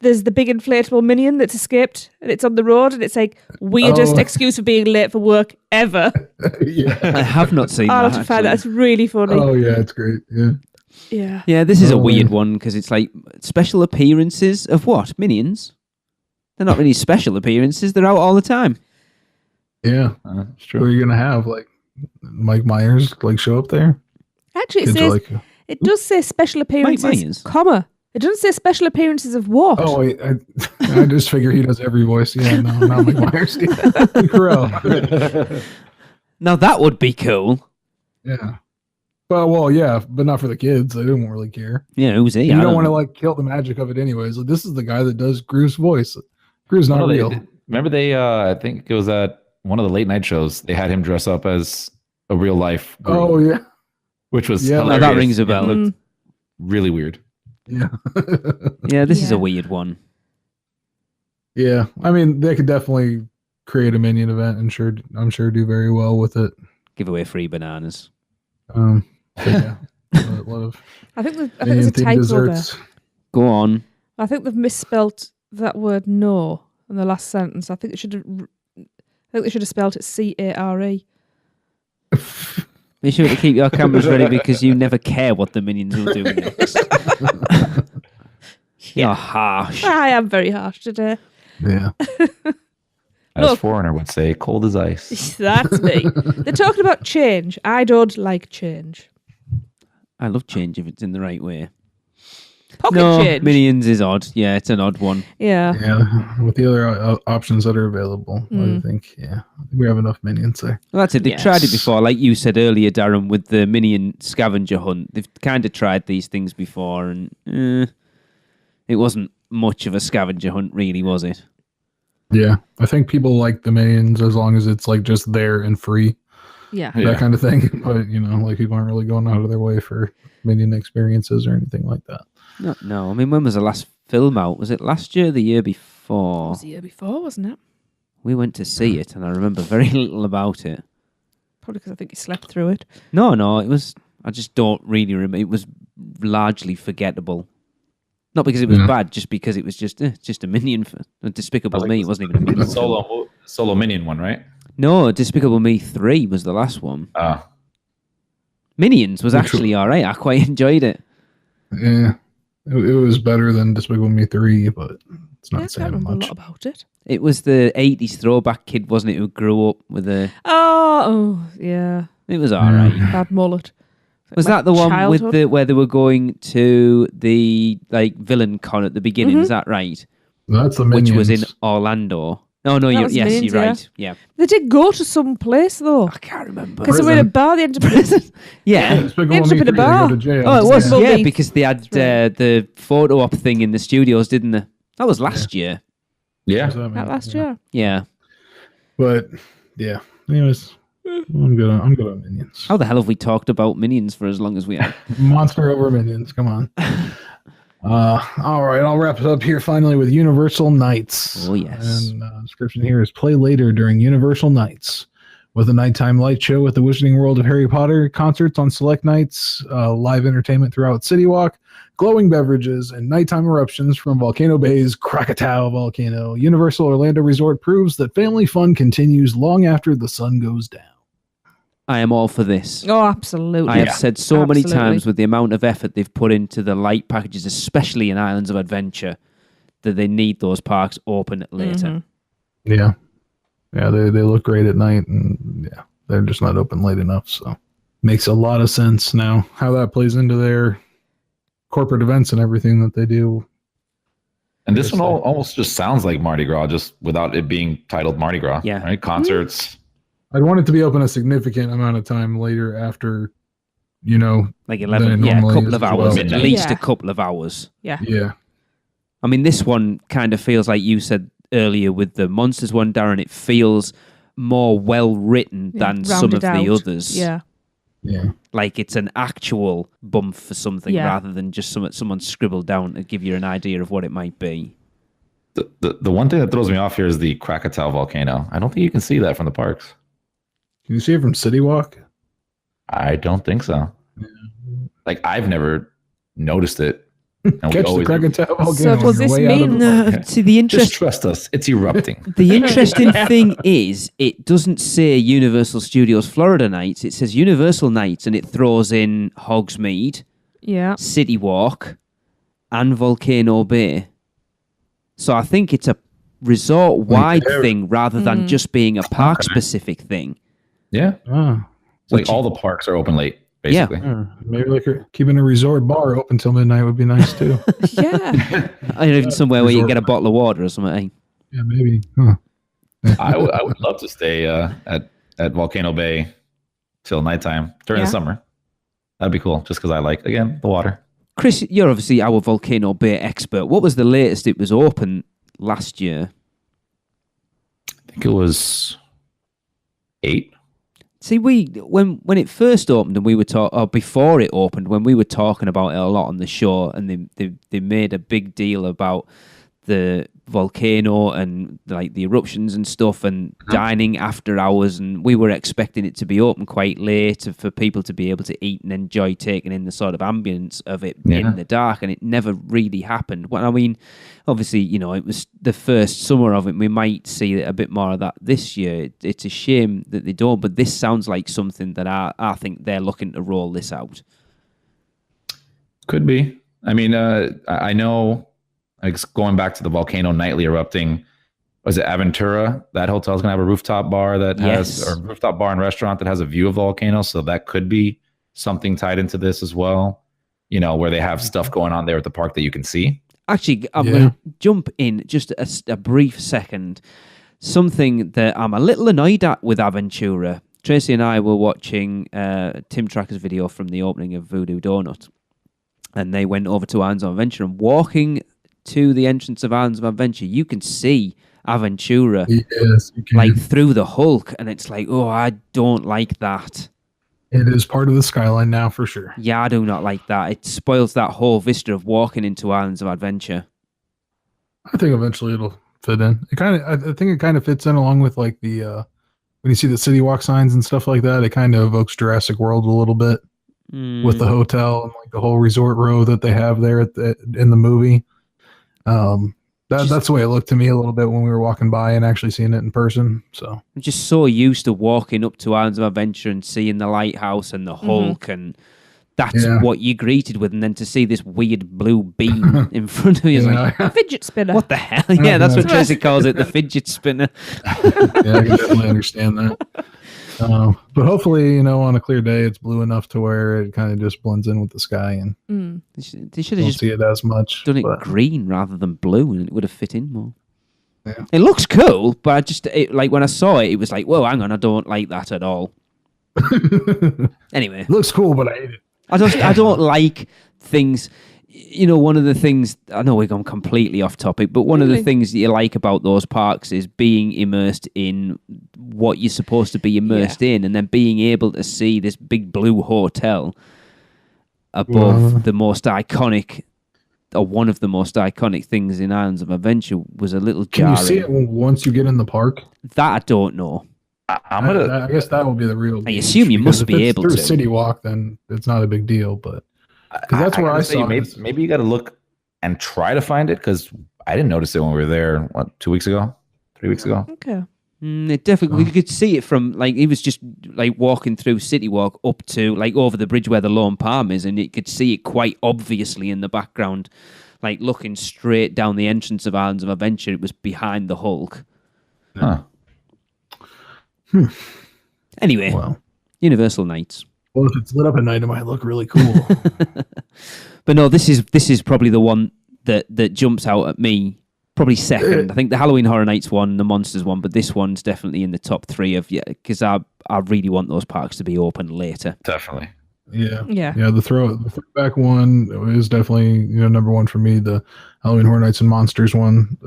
there's the big inflatable minion that's escaped and it's on the road and it's like weirdest Oh. excuse for being late for work ever. Yeah. I have not seen I'll that. have to find that. It's actually. really funny. Oh yeah, it's great. Yeah. Yeah. Yeah, this is a Oh, weird yeah. one because it's like special appearances of what? Minions? They're not really special appearances. They're out all the time. Yeah. It's Who true. are you gonna have? Like Mike Myers like show up there? Actually, it Kids are says like, it does say special appearances, Myers. comma. It doesn't say special appearances of what. oh wait, I just figure he does every voice. Yeah, no, not Mike Myers. Crow. Now that would be cool. Yeah. Well, yeah, but not for the kids. They don't really care. Yeah, who's he? You I don't want to know. like kill the magic of it anyways. Like, this is the guy that does Gru's voice. Gru's not Oh, they- real. remember they I think it was at one of the late night shows, they had him dress up as a real life Gru, Oh yeah, which was Yeah, hilarious. Now that rings a bell. It looked really weird. yeah, Yeah, this is a Yeah. weird one. yeah. I mean, they could definitely create a minion event and I'm sure do very well with it. Give away free bananas. But yeah, a lot of I think there's a minion themed typo desserts. there. Go on. I think they've misspelt that word "no" in the last sentence. I think they should have spelled it C-A-R-E. Be sure to keep your cameras ready because you never care what the minions will do next. You're harsh. I am very harsh today. Yeah, As Look. Foreigner would say, cold as ice. That's me. They're talking about change. I don't like change. I love change if it's in the right way. Pocket No, change. minions is odd. Yeah, it's an odd one. Yeah. yeah. With the other options that are available, I Mm. think we have enough minions there. Well, that's it. They've Yes. tried it before, like you said earlier, Darren, with the minion scavenger hunt. They've kind of tried these things before, and it wasn't much of a scavenger hunt, really, was it? Yeah, I think people like the minions as long as it's like just there and free, Yeah. Yeah. that kind of thing. But like people aren't really going out of their way for minion experiences or anything like that. No. I mean, when was the last film out? Was it last year or the year It before? was the year before, wasn't it? We went to see it, and I remember very little about it. Probably because I think you slept through it. No, it was. I just don't really remember. It was largely forgettable. Not because it was Yeah. bad, just because it was just a minion. Despicable Me. It wasn't even a The minion. solo Minion one, right? No, Despicable Me 3 was the last one. Minions was Which actually all right. I quite enjoyed it. Yeah, it was better than Despicable Me 3, but it's Yeah, I not can't saying remember a much. lot about it. It was the 80s throwback kid, wasn't it, who grew up with a... Oh, yeah. It was all right. Bad mullet. Was My that the one childhood? with the where they were going to the villain con at the beginning? Mhm. Is that right? That's the Which minions. was in Orlando. No, That yes, was Minions, you're yeah. right. Yeah. They did go to some place, though. I can't remember. Because they were in a bar, they ended up prison. Yeah. Despicable Ended up Me in a 3, they go bar. to jail. Oh, it was. Despicable Yeah, Me. because they had That's the photo op thing in the studios, didn't they? That was last year. Yeah. What's that mean? That last Yeah. year. Yeah. But yeah, anyways, I'm good on Minions. How the hell have we talked about Minions for as long as we have? Monster over Minions. Come on. All right, I'll wrap it up here finally with Universal Nights. Oh, yes. And description here is play later during Universal Nights with a nighttime light show at the Wizarding World of Harry Potter, concerts on select nights, live entertainment throughout City Walk, glowing beverages, and nighttime eruptions from Volcano Bay's Krakatoa volcano. Universal Orlando Resort proves that family fun continues long after the sun goes down. I am all for this. Oh, absolutely. I have said so many Absolutely. times with the amount of effort they've put into the light packages, especially in Islands of Adventure, that they need those parks open later. Yeah. Yeah, they look great at night, and yeah, they're just not open late enough. So makes a lot of sense now how that plays into their corporate events and everything that they do. And this one almost just sounds like Mardi Gras, just without it being titled Mardi Gras. Yeah. Right? Concerts. I'd want it to be open a significant amount of time later after, Like than 11, it a normally couple is of as hours, well. at Midnight. least Yeah. a couple of hours. Yeah. Yeah. I mean, this one kind of feels like you said earlier with the Monsters one, Darren. It feels more well written than some of rounded the out. others. Yeah. Like it's an actual bump for something rather than just someone scribbled down to give you an idea of what it might be. The one thing that throws me off here is the Krakatoa volcano. I don't think you can see that from the parks. Can you see it from City Walk? I don't think so. Like I've never noticed it. And we Catch the always- Krakatoa volcano. So on does your this way out of mean the park. See, the Just trust us. It's erupting. The interesting thing is, it doesn't say Universal Studios Florida Nights. It says Universal Nights, and it throws in Hogsmeade, Yeah. City Walk, and Volcano Bay. So I think it's a resort-wide Yeah. thing rather than just being a park-specific thing. Yeah. Ah, It's like all the parks are open late, basically. yeah. Maybe like keeping a resort bar open till midnight would be nice too. Yeah. Or even somewhere where you can resort. get a bottle of water or something. Yeah, maybe. Huh. I would love to stay at Volcano Bay till nighttime during the summer. That'd be cool, just because I like, again, the water. Chris, you're obviously our Volcano Bay expert. What was the latest it was open last year? I think it was 8. See, when it first opened and we were or before it opened, when we were talking about it a lot on the show, and they made a big deal about the volcano and like the eruptions and stuff, and dining after hours, and we were expecting it to be open quite late for people to be able to eat and enjoy taking in the sort of ambience of it in the dark, and it never really happened. Well, I mean, obviously, it was the first summer of it. We might see a bit more of that this year. It's a shame that they don't, but this sounds like something that I think they're looking to roll this out. Could be. I mean, I know, like, going back to the volcano nightly erupting, was it Aventura? That hotel's gonna have a rooftop bar that has, or rooftop bar and restaurant that has a view of the volcano. So that could be something tied into this as well. Where they have stuff going on there at the park that you can see. Actually, I'm going to jump in just a brief second. Something that I'm a little annoyed at with Aventura. Tracy and I were watching Tim Tracker's video from the opening of Voodoo Donut, and they went over to Islands of Adventure, and walking to the entrance of Islands of Adventure, you can see Aventura Yes, you can. like through the Hulk, and it's like, oh, I don't like that. It is part of the skyline now for sure. Yeah, I do not like that. It spoils that whole vista of walking into Islands of Adventure. I think eventually it'll fit in. I think it kind of fits in along with like the when you see the City Walk signs and stuff like that. It kind of evokes Jurassic World a little bit with the hotel and like the whole resort row that they have there in the movie. That's the way it looked to me a little bit when we were walking by and actually seeing it in person. So I'm just so used to walking up to Islands of Adventure and seeing the lighthouse and the Hulk, and that's what you greeted with. And then to see this weird blue beam in front of you, is like, A fidget spinner. what the hell? Yeah, that's what Tracy calls it, the fidget spinner. yeah, I can definitely understand that. But hopefully, on a clear day, it's blue enough to where it kind of just blends in with the sky and They should have don't just see it as much. done it but- green rather than blue, and it would have fit in more. Yeah. It looks cool, but like when I saw it, it was like, whoa, hang on, I don't like that at all. Anyway, It looks cool, but I hate it. I don't like things. one of the things, I know we're going completely off topic, but one of the things that you like about those parks is being immersed in what you're supposed to be immersed in, and then being able to see this big blue hotel above the most iconic, or one of the most iconic things in Islands of Adventure was a little jarring. Can you see it once you get in the park? That I don't know. I guess that will be the real. I assume you must be able to. Through City Walk, then it's not a big deal, but. Because that's where I saw it. Maybe you got to look and try to find it, because I didn't notice it when we were there, 2 weeks ago? 3 weeks ago? Okay. It definitely, we could see it from, like, he was just, like, walking through City Walk up to, like, over the bridge where the Lone Palm is, and you could see it quite obviously in the background, like, looking straight down the entrance of Islands of Adventure. It was behind the Hulk. Huh. Anyway, Universal Nights. Well, if it's lit up at night, it might look really cool. But no, this is probably the one that jumps out at me. Probably second. I think the Halloween Horror Nights one, the Monsters one, but this one's definitely in the top three of because I really want those parks to be open later. Definitely. Yeah. The throwback one is definitely number one for me. The Halloween Horror Nights and Monsters one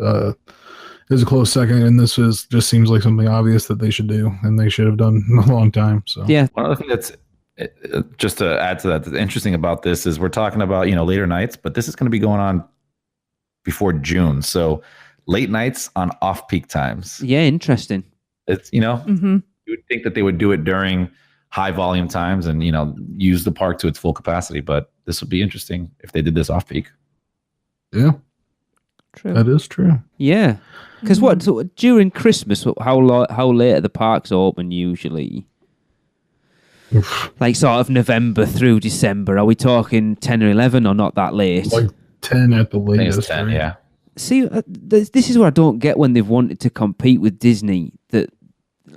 is a close second, and this just seems like something obvious that they should do, and they should have done in a long time. So yeah, one other thing that's just to add to that, that's interesting about this is we're talking about later nights, but this is going to be going on before June, so late nights on off-peak times. Yeah, interesting. It's you would think that they would do it during high volume times and use the park to its full capacity, but this would be interesting if they did this off-peak. Yeah, true. That is true. Yeah, because during Christmas, how late are the parks open usually? Like sort of November through December. Are we talking 10 or 11 or not that late? Like 10 at the latest. I think it's 10, right? Yeah. See, this is what I don't get when they've wanted to compete with Disney. That,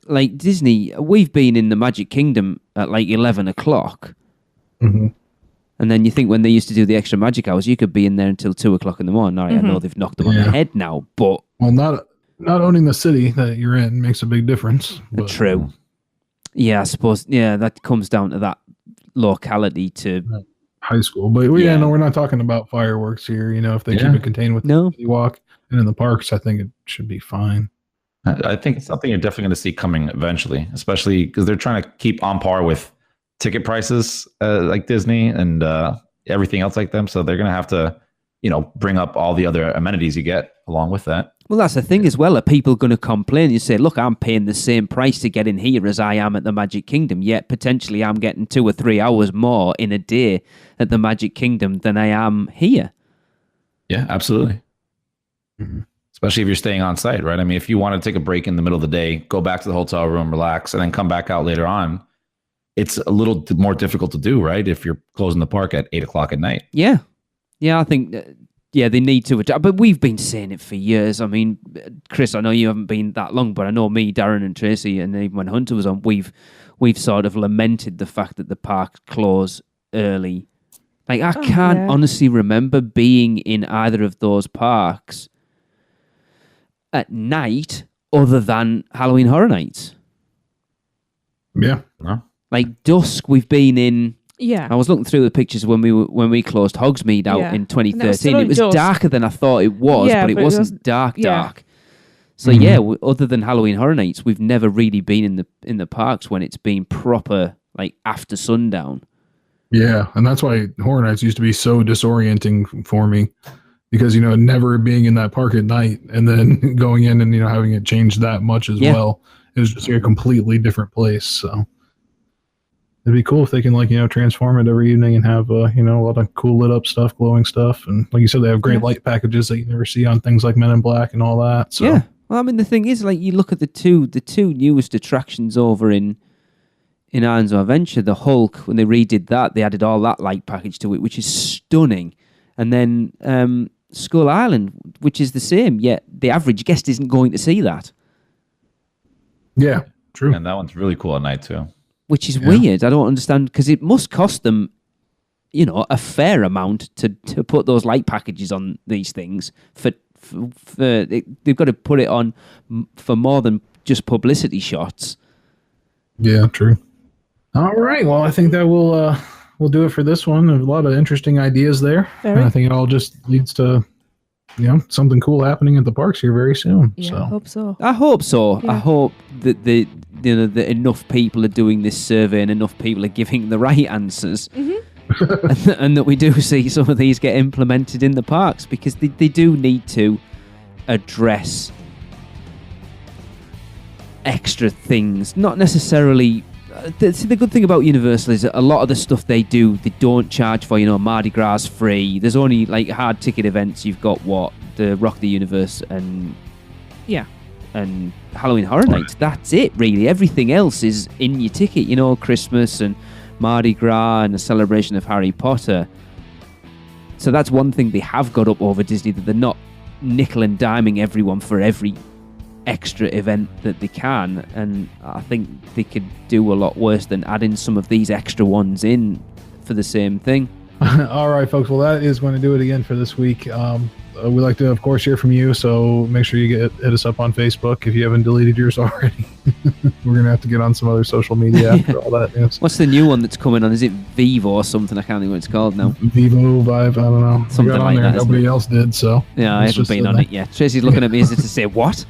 like Disney, we've been in the Magic Kingdom at like 11 o'clock. Mm-hmm. And then you think when they used to do the extra magic hours, you could be in there until 2 o'clock in the morning. All right, I know they've knocked them on the head now, but... Well, not owning the city that you're in makes a big difference. But. True. Yeah, I suppose. Yeah, that comes down to that locality to high school. But no, we're not talking about fireworks here. If they keep it contained with the City Walk and in the parks, I think it should be fine. I think it's something you're definitely going to see coming eventually, especially because they're trying to keep on par with ticket prices like Disney and everything else like them. So they're going to have to, bring up all the other amenities you get along with that. Well, that's the thing as well. Are people going to complain? You say, look, I'm paying the same price to get in here as I am at the Magic Kingdom, yet potentially I'm getting 2 or 3 hours more in a day at the Magic Kingdom than I am here. Yeah, absolutely. Mm-hmm. Especially if you're staying on site, right? I mean, if you want to take a break in the middle of the day, go back to the hotel room, relax, and then come back out later on, it's a little more difficult to do, right? If you're closing the park at 8 o'clock at night. Yeah. Yeah, I think... they need to adapt, but we've been saying it for years. I mean, Chris, I know you haven't been that long, but I know me, Darren, and Tracy, and even when Hunter was on, we've sort of lamented the fact that the parks close early. Like, I can't honestly remember being in either of those parks at night other than Halloween Horror Nights. Yeah. Like, dusk, we've been in... Yeah, I was looking through the pictures when we closed Hogsmeade out in 2013. It was darker than I thought it was, but it wasn't dark. So other than Halloween Horror Nights, we've never really been in the parks when it's been proper like after sundown. Yeah, and that's why Horror Nights used to be so disorienting for me because never being in that park at night and then going in and having it change that much as well. It was just a completely different place. So. It'd be cool if they can transform it every evening and have a lot of cool lit up stuff, glowing stuff, and like you said, they have great light packages that you never see on things like Men in Black and all that. So. Yeah, well, I mean the thing is, like you look at the two newest attractions over in Islands of Adventure, the Hulk. When they redid that, they added all that light package to it, which is stunning, and then Skull Island, which is the same. Yet the average guest isn't going to see that. Yeah, true. And that one's really cool at night too. Which is weird. I don't understand because it must cost them, a fair amount to put those light packages on these things. They've got to put it on for more than just publicity shots. Yeah, true. All right. Well, I think that will we'll do it for this one. There's a lot of interesting ideas there. And I think it all just leads to, something cool happening at the parks here very soon. Yeah, so. I hope so. I hope so. Yeah. I hope that that enough people are doing this survey and enough people are giving the right answers. Mm-hmm. and that we do see some of these get implemented in the parks, because they do need to address extra things, not necessarily. The good thing about Universal is that a lot of the stuff they do, they don't charge for. Mardi Gras free. There's only like hard ticket events. You've got the Rock the Universe and Halloween Horror Nights. That's it, really. Everything else is in your ticket. Christmas and Mardi Gras and a celebration of Harry Potter. So that's one thing they have got up over Disney, that they're not nickel and diming everyone for every extra event that they can, and I think they could do a lot worse than adding some of these extra ones in for the same thing. All right, folks. Well, that is going to do it again for this week. We'd like to, of course, hear from you, so make sure you hit us up on Facebook if you haven't deleted yours already. We're going to have to get on some other social media after all that. Yes. What's the new one that's coming on? Is it Vivo or something? I can't think what it's called now. Vivo, Vive, I don't know. Something like that. Nobody else did, so. Yeah, I haven't been on it yet. Tracy's looking at me as if to say, what?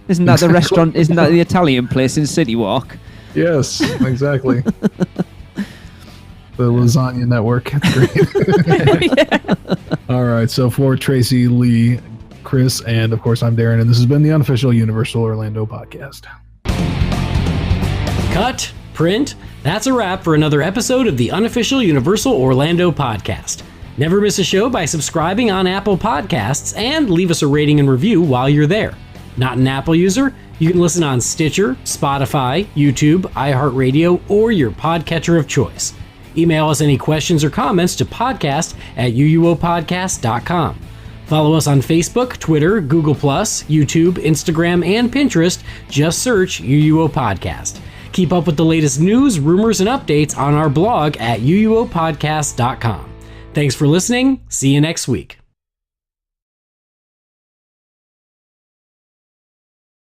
Isn't that the restaurant? Isn't that the Italian place in City Walk? Yes, exactly. The Lasagna Network. That's great. All right. So for Tracy, Lee, Chris, and of course I'm Darren, and this has been the Unofficial Universal Orlando podcast. Cut, print. That's a wrap for another episode of the Unofficial Universal Orlando podcast. Never miss a show by subscribing on Apple Podcasts and leave us a rating and review while you're there. Not an Apple user? You can listen on Stitcher, Spotify, YouTube, iHeartRadio, or your podcatcher of choice. Email us any questions or comments to podcast@uuopodcast.com. Follow us on Facebook, Twitter, Google+, YouTube, Instagram, and Pinterest. Just search UUO Podcast. Keep up with the latest news, rumors, and updates on our blog at uuopodcast.com. Thanks for listening. See you next week.